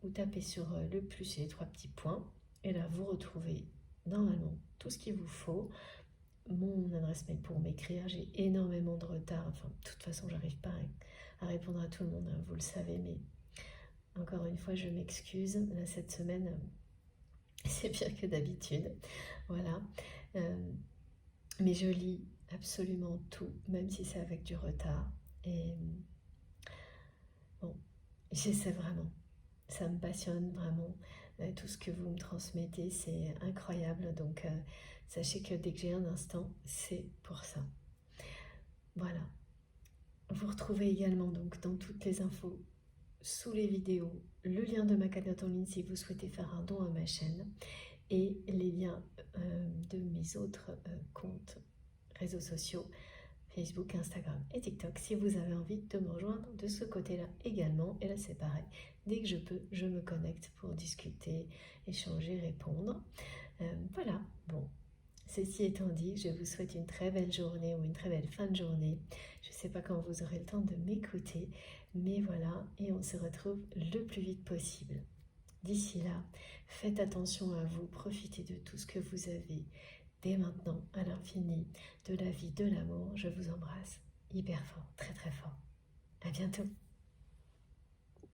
ou taper sur le plus et les 3 petits points. Et là, vous retrouvez normalement tout ce qu'il vous faut. Mon adresse mail pour m'écrire, j'ai énormément de retard. Enfin, de toute façon, j'arrive pas à répondre à tout le monde, hein, vous le savez, mais encore une fois, je m'excuse. Là, cette semaine, c'est pire que d'habitude. Voilà. Mais je lis absolument tout, même si c'est avec du retard. Et bon, j'essaie vraiment. Ça me passionne vraiment. Tout ce que vous me transmettez, c'est incroyable. Donc, sachez que dès que j'ai un instant, c'est pour ça. Voilà. Vous retrouvez également donc dans toutes les infos sous les vidéos le lien de ma cagnotte en ligne si vous souhaitez faire un don à ma chaîne et les liens de mes autres comptes réseaux sociaux, Facebook, Instagram et TikTok si vous avez envie de me rejoindre de ce côté-là également. Et là c'est pareil, dès que je peux, je me connecte pour discuter, échanger, répondre. Voilà, bon. Ceci étant dit, je vous souhaite une très belle journée ou une très belle fin de journée. Je ne sais pas quand vous aurez le temps de m'écouter, mais voilà, et on se retrouve le plus vite possible. D'ici là, faites attention à vous, profitez de tout ce que vous avez dès maintenant à l'infini, de la vie, de l'amour. Je vous embrasse hyper fort, très très fort. À bientôt.